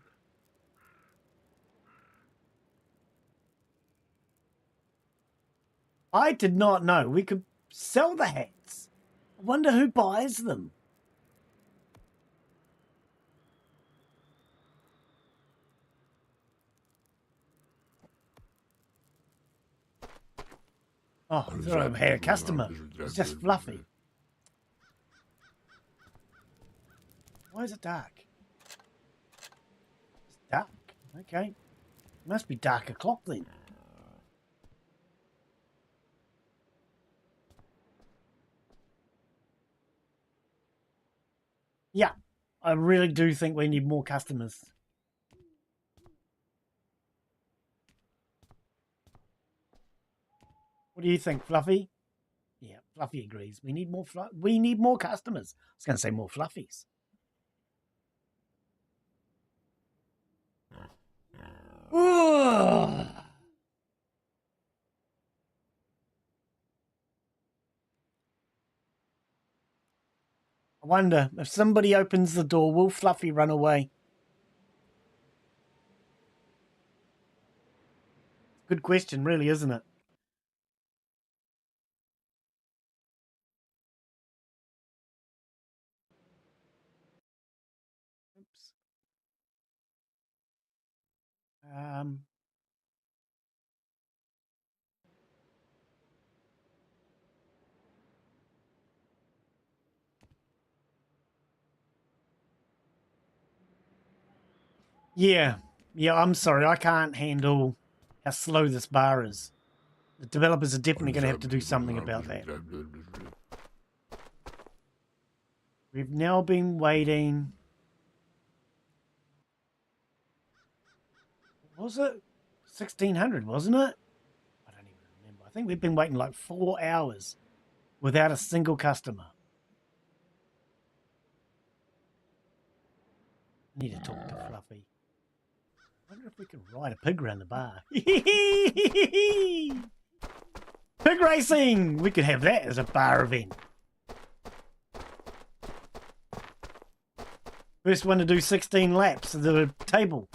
I did not know we could sell the hats. I wonder who buys them. Oh, I thought I had a customer. It's just Fluffy. Why is it dark? It's dark. Okay. It must be dark o'clock then. Yeah, I really do think we need more customers. What do you think, Fluffy? Yeah, Fluffy agrees. We need more customers. I was going to say more Fluffies. Ugh. I wonder if somebody opens the door, will Fluffy run away? Good question, really, isn't it? Oops. Yeah, I'm sorry. I can't handle how slow this bar is. The developers are definitely going to have to do something about that. We've now been waiting. What was it? 1600, wasn't it? I don't even remember. I think we've been waiting like 4 hours without a single customer. I need to talk to Fluffy. I wonder if we can ride a pig around the bar. Pig racing! We could have that as a bar event. First one to do 16 laps of the table.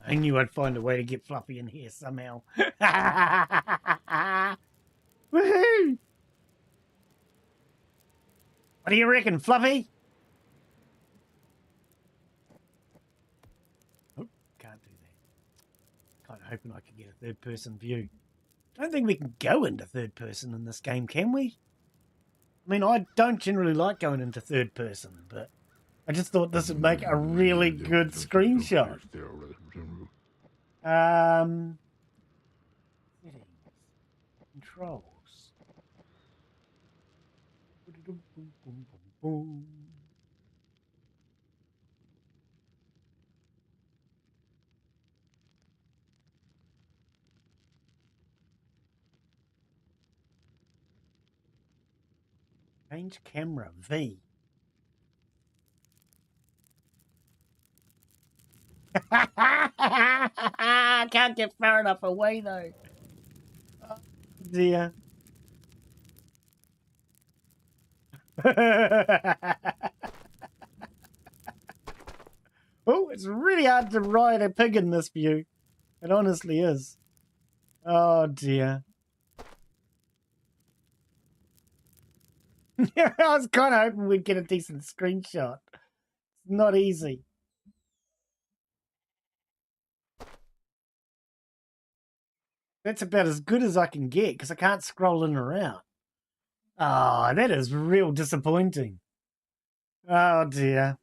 I knew I'd find a way to get Fluffy in here somehow. Woohoo! What do you reckon, Fluffy? Oh, can't do that. Kind of hoping I could get a third-person view. I don't think we can go into third person in this game, can we? I mean, I don't generally like going into third person, but I just thought this would make a really good screenshot. controls. Boom. Change camera V. Can't get far enough away though. Oh dear. Oh, it's really hard to ride a pig in this view. It honestly is. Oh dear. I was kind of hoping we'd get a decent screenshot. It's not easy. That's about as good as I can get because I can't scroll in and around. Oh, that is real disappointing. Oh dear.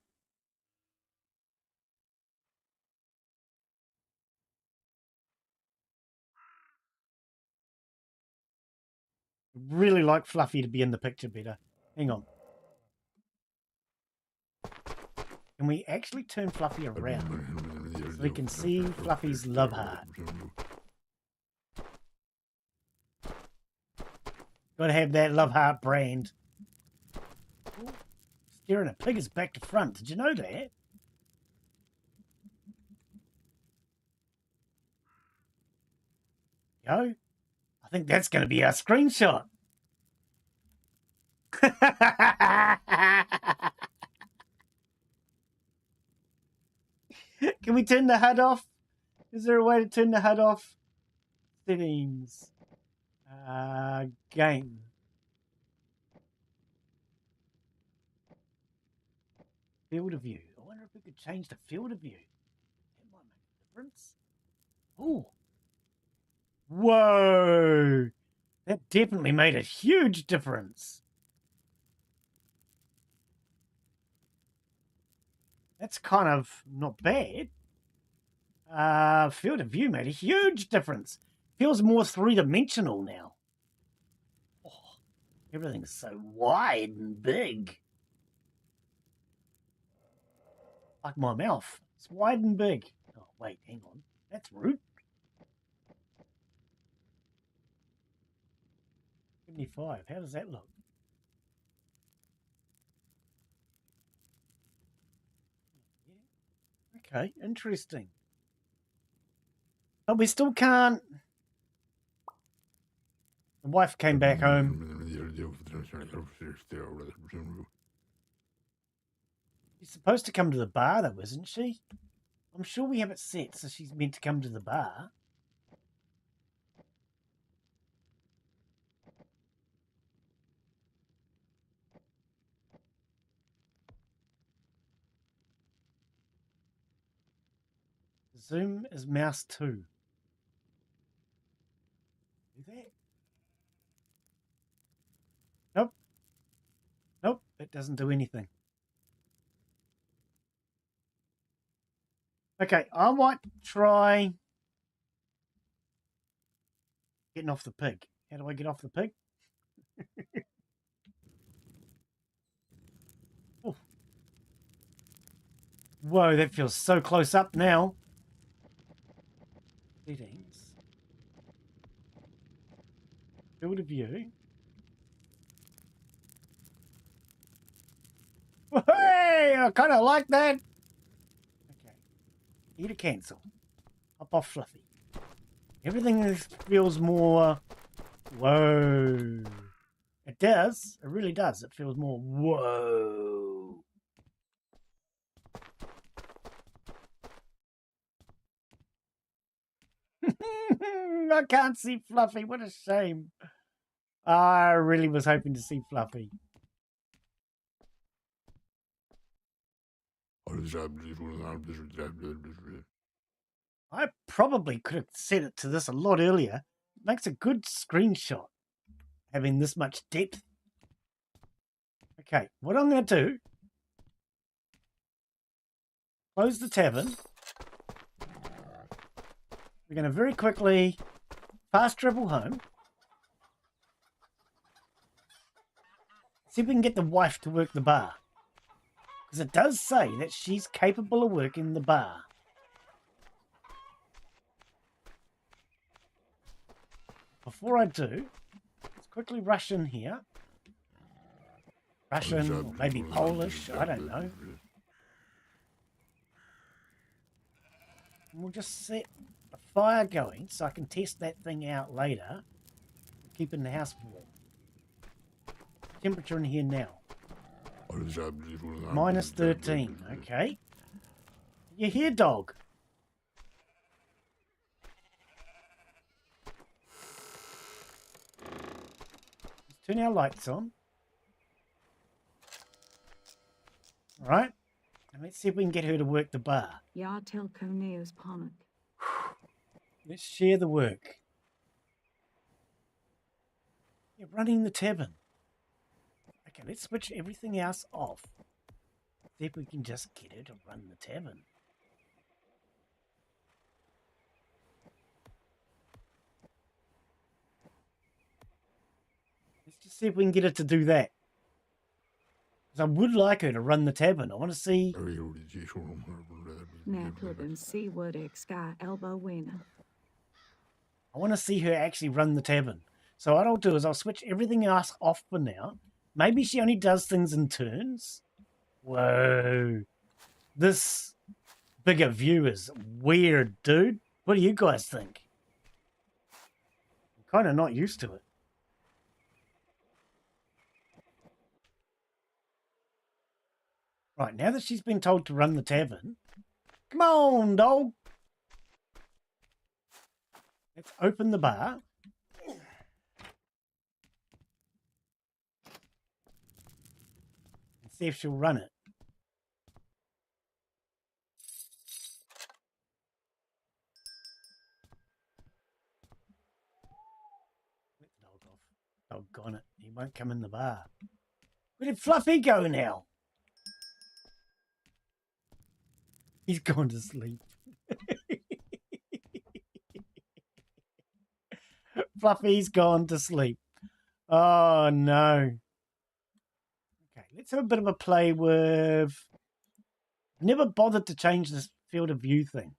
Really like Fluffy to be in the picture better. Hang on. Can we actually turn Fluffy around so we can see Fluffy's love heart? Gotta have that love heart brand. Ooh, steering a pig is back to front. Did you know that? Yo, I think that's going to be our screenshot. Can we turn the HUD off? Is there a way to turn the HUD off? Settings. Game. Field of view. I wonder if we could change the field of view. That might make a difference. Oh. Whoa. That definitely made a huge difference. That's kind of not bad. Field of view made a huge difference. Feels more three-dimensional now. Oh, everything's so wide and big. Like my mouth. It's wide and big. Oh, wait, hang on. That's rude. 75. How does that look? Okay, interesting. But we still can't. The wife came back home. She's supposed to come to the bar, though, isn't she? I'm sure we have it set so she's meant to come to the bar. Zoom is mouse 2. Do that? Nope. Nope, it doesn't do anything. Okay, I might try getting off the pig. How do I get off the pig? Oh. Whoa, that feels so close up now. Settings. Field of view. Hey, I kind of like that. Okay. E to cancel. Up off Fluffy. Everything feels more... Whoa. It does. It really does. It feels more... Whoa. I can't see Fluffy. What a shame. I really was hoping to see Fluffy. I probably could have set it to this a lot earlier. It makes a good screenshot, having this much depth. Okay, what I'm going to do, close the tavern. We're going to very quickly fast travel home. See if we can get the wife to work the bar. Because it does say that she's capable of working the bar. Before I do, let's quickly rush in here. Russian, or maybe Polish, I don't know. And we'll just set a fire going so I can test that thing out later. Keeping the house warm. Temperature in here now. Minus 13, okay. You here, dog? Let's turn our lights on. All right. And let's see if we can get her to work the bar.
Ja tylko nie is panic.
Let's share the work. You're running the tavern. Okay, let's switch everything else off. See if we can just get her to run the tavern. Let's just see if we can get her to do that. 'Cause I would like her to run the tavern. I want to see...
Now klubben see what ik ska elbow winner.
I want to see her actually run the tavern. So what I'll do is I'll switch everything else off for now. Maybe she only does things in turns. Whoa. This bigger view is weird, dude. What do you guys think? I'm kind of not used to it. Right, now that she's been told to run the tavern, come on, dog. Let's open the bar. And see if she'll run it. Let the dog off. Doggone it. He won't come in the bar. Where did Fluffy go now? He's gone to sleep. Fluffy's gone to sleep. Oh, no. Okay, let's have a bit of a play with... Never bothered to change this field of view thing.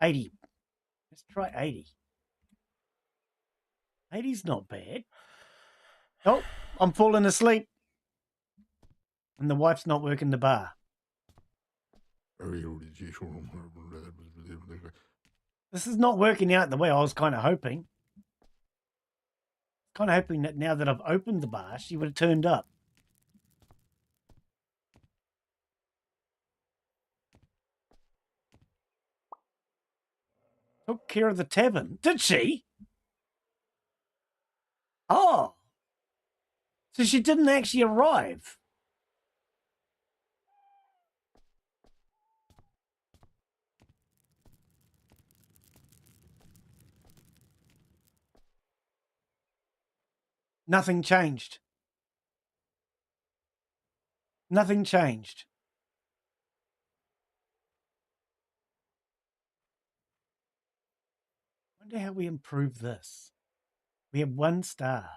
80. Let's try 80. 80's not bad. Oh, I'm falling asleep. And the wife's not working the bar. This is not working out the way I was kind of hoping. Kind of hoping that now that I've opened the bar, she would have turned up. Took care of the tavern. Did she? Oh. So she didn't actually arrive. Nothing changed. Nothing changed. Wonder how we improve this. We have 1 star.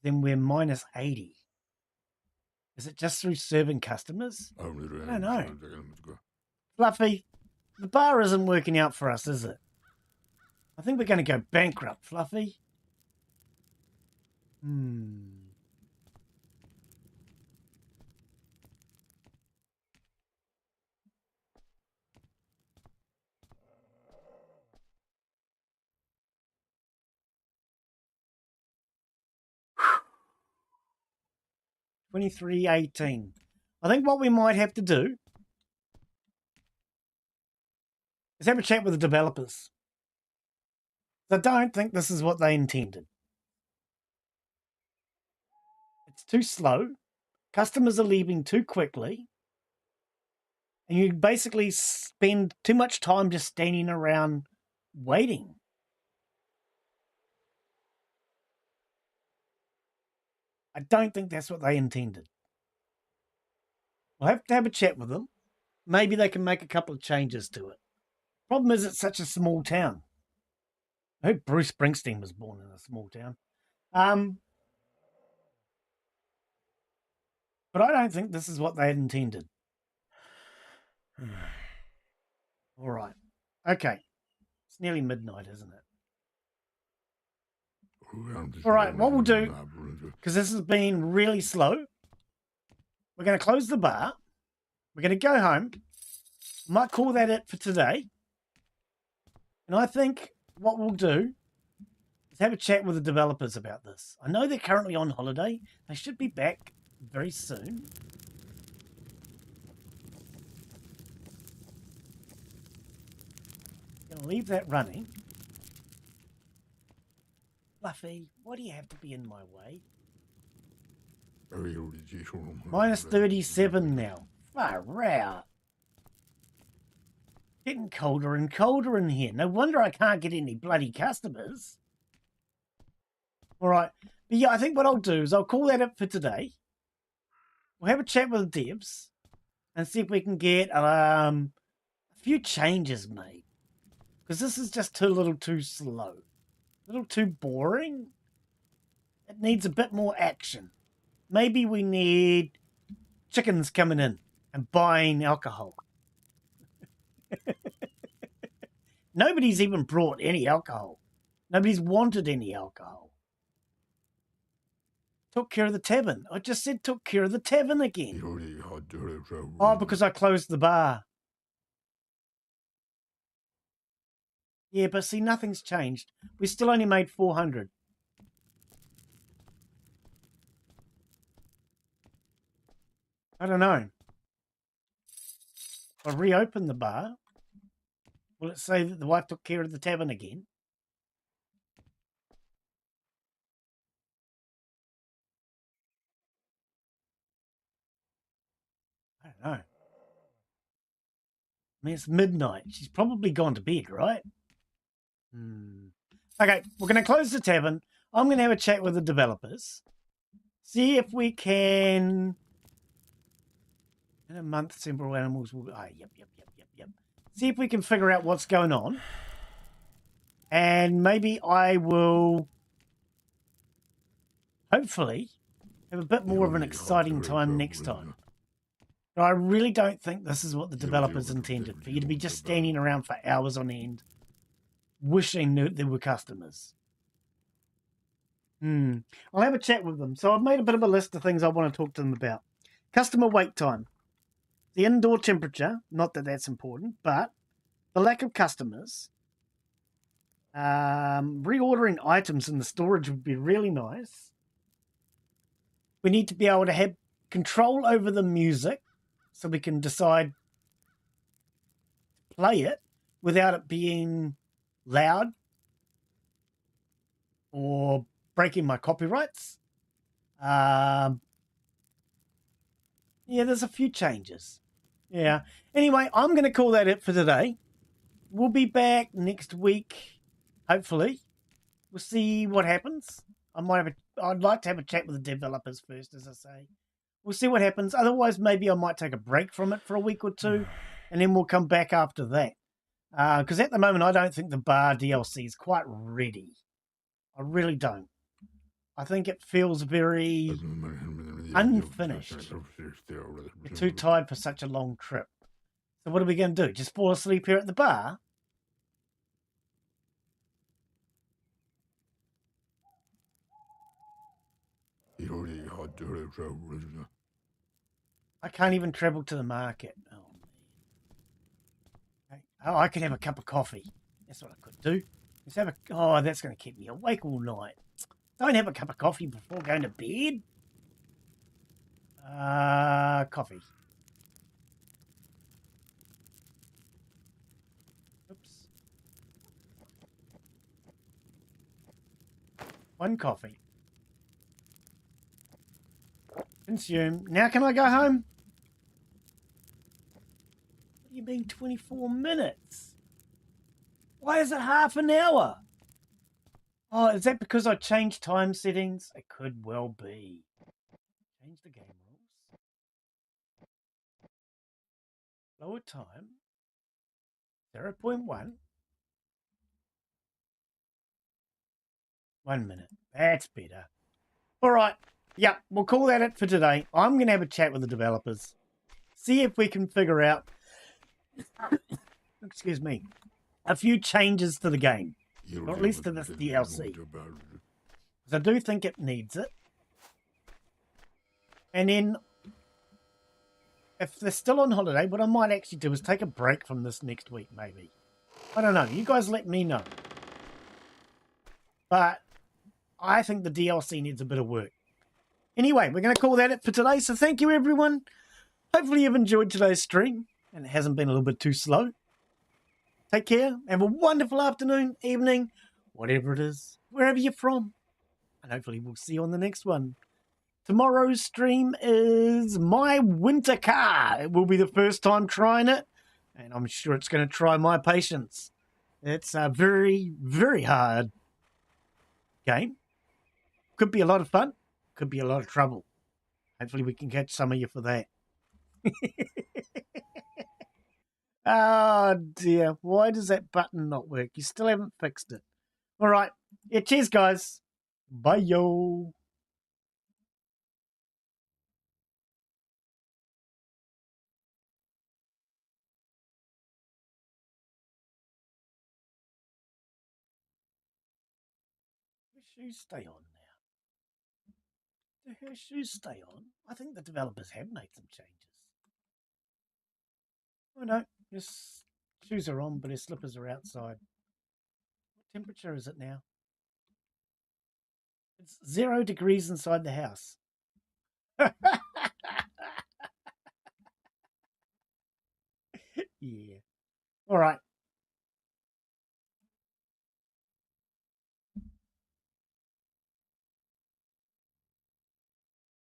Then we're minus 80. Is it just through serving customers? I don't know. Fluffy, the bar isn't working out for us, is it? I think we're going to go bankrupt, Fluffy. 2318. I think what we might have to do is have a chat with the developers. I don't think this is what they intended. It's too slow. Customers are leaving too quickly. And you basically spend too much time just standing around waiting. I don't think that's what they intended. We'll have to have a chat with them. Maybe they can make a couple of changes to it. Problem is, it's such a small town. I heard Bruce Springsteen was born in a small town. But I don't think this is what they had intended. All right. Okay. It's nearly midnight, isn't it? All right. What we'll do, because this has been really slow, we're going to close the bar. We're going to go home. Might call that it for today. And I think what we'll do is have a chat with the developers about this. I know they're currently on holiday. They should be back very soon. Going to leave that running. Fluffy, why do you have to be in my way? Minus 37 now. Far out. Getting colder and colder in here. No wonder I can't get any bloody customers. All right. But yeah, I think what I'll do is I'll call that up for today. We'll have a chat with the devs and see if we can get a few changes made. Because this is just too little too slow. A little too boring. It needs a bit more action. Maybe we need chickens coming in and buying alcohol. Nobody's even brought any alcohol. Nobody's wanted any alcohol. Took care of the tavern. I just said took care of the tavern again. Oh, because I closed the bar. Yeah, but see, nothing's changed. We still only made 400. I don't know. If I reopen the bar, will it say that the wife took care of the tavern again? I don't know. I mean, it's midnight. She's probably gone to bed, right? Okay, we're going to close the tavern. I'm going to have a chat with the developers. See if we can... In a month, simple animals will... Oh, yep. See if we can figure out what's going on. And maybe I will... hopefully have a bit more of an exciting time next time. But I really don't think this is what the developers intended, for you to be just standing around for hours on end, wishing there were customers. I'll have a chat with them. So I've made a bit of a list of things I want to talk to them about. Customer wait time. The indoor temperature, not that that's important, but the lack of customers. Reordering items in the storage would be really nice. We need to be able to have control over the music so we can decide to play it without it being loud or breaking my copyrights. Yeah, there's a few changes. Yeah. Anyway, I'm going to call that it for today. We'll be back next week, hopefully. We'll see what happens. I'd like to have a chat with the developers first, as I say. We'll see what happens. Otherwise, maybe I might take a break from it for a week or two, and then we'll come back after that. Because at the moment, I don't think the bar DLC is quite ready. I really don't. I think it feels very unfinished. We're too tired for such a long trip. So what are we going to do? Just fall asleep here at the bar? I can't even travel to the market. Oh, man. Oh, I could have a cup of coffee. That's what I could do. Let's have oh, that's going to keep me awake all night. Don't have a cup of coffee before going to bed. Coffee. Oops. One coffee. Consume. Now can I go home? What do you mean 24 minutes? Why is it half an hour? Oh, is that because I changed time settings? It could well be. Change the game rules. Lower time. 0.1. 1 minute. That's better. All right. yeah, we'll call that it for today. I'm going to have a chat with the developers. See if we can figure out, excuse me, a few changes to the game. Or at least to this DLC. Because I do think it needs it. And then, if they're still on holiday, what I might actually do is take a break from this next week, maybe. I don't know. You guys let me know. But I think the DLC needs a bit of work. Anyway, we're going to call that it for today. So thank you, everyone. Hopefully you've enjoyed today's stream and it hasn't been a little bit too slow. Take care. Have a wonderful afternoon, evening, whatever it is, wherever you're from. And hopefully we'll see you on the next one. Tomorrow's stream is my winter car. It will be the first time trying it. And I'm sure it's going to try my patience. It's a very, very hard game. Could be a lot of fun. Could be a lot of trouble. Hopefully we can catch some of you for that. Oh dear. Why does that button not work? You still haven't fixed it. All right. Yeah, cheers, guys. Bye, yo. Her shoes stay on now. Do her shoes stay on? I think the developers have made some changes. Oh no, his shoes are on, but his slippers are outside. What temperature is it now? It's 0 degrees inside the house. Yeah. All right.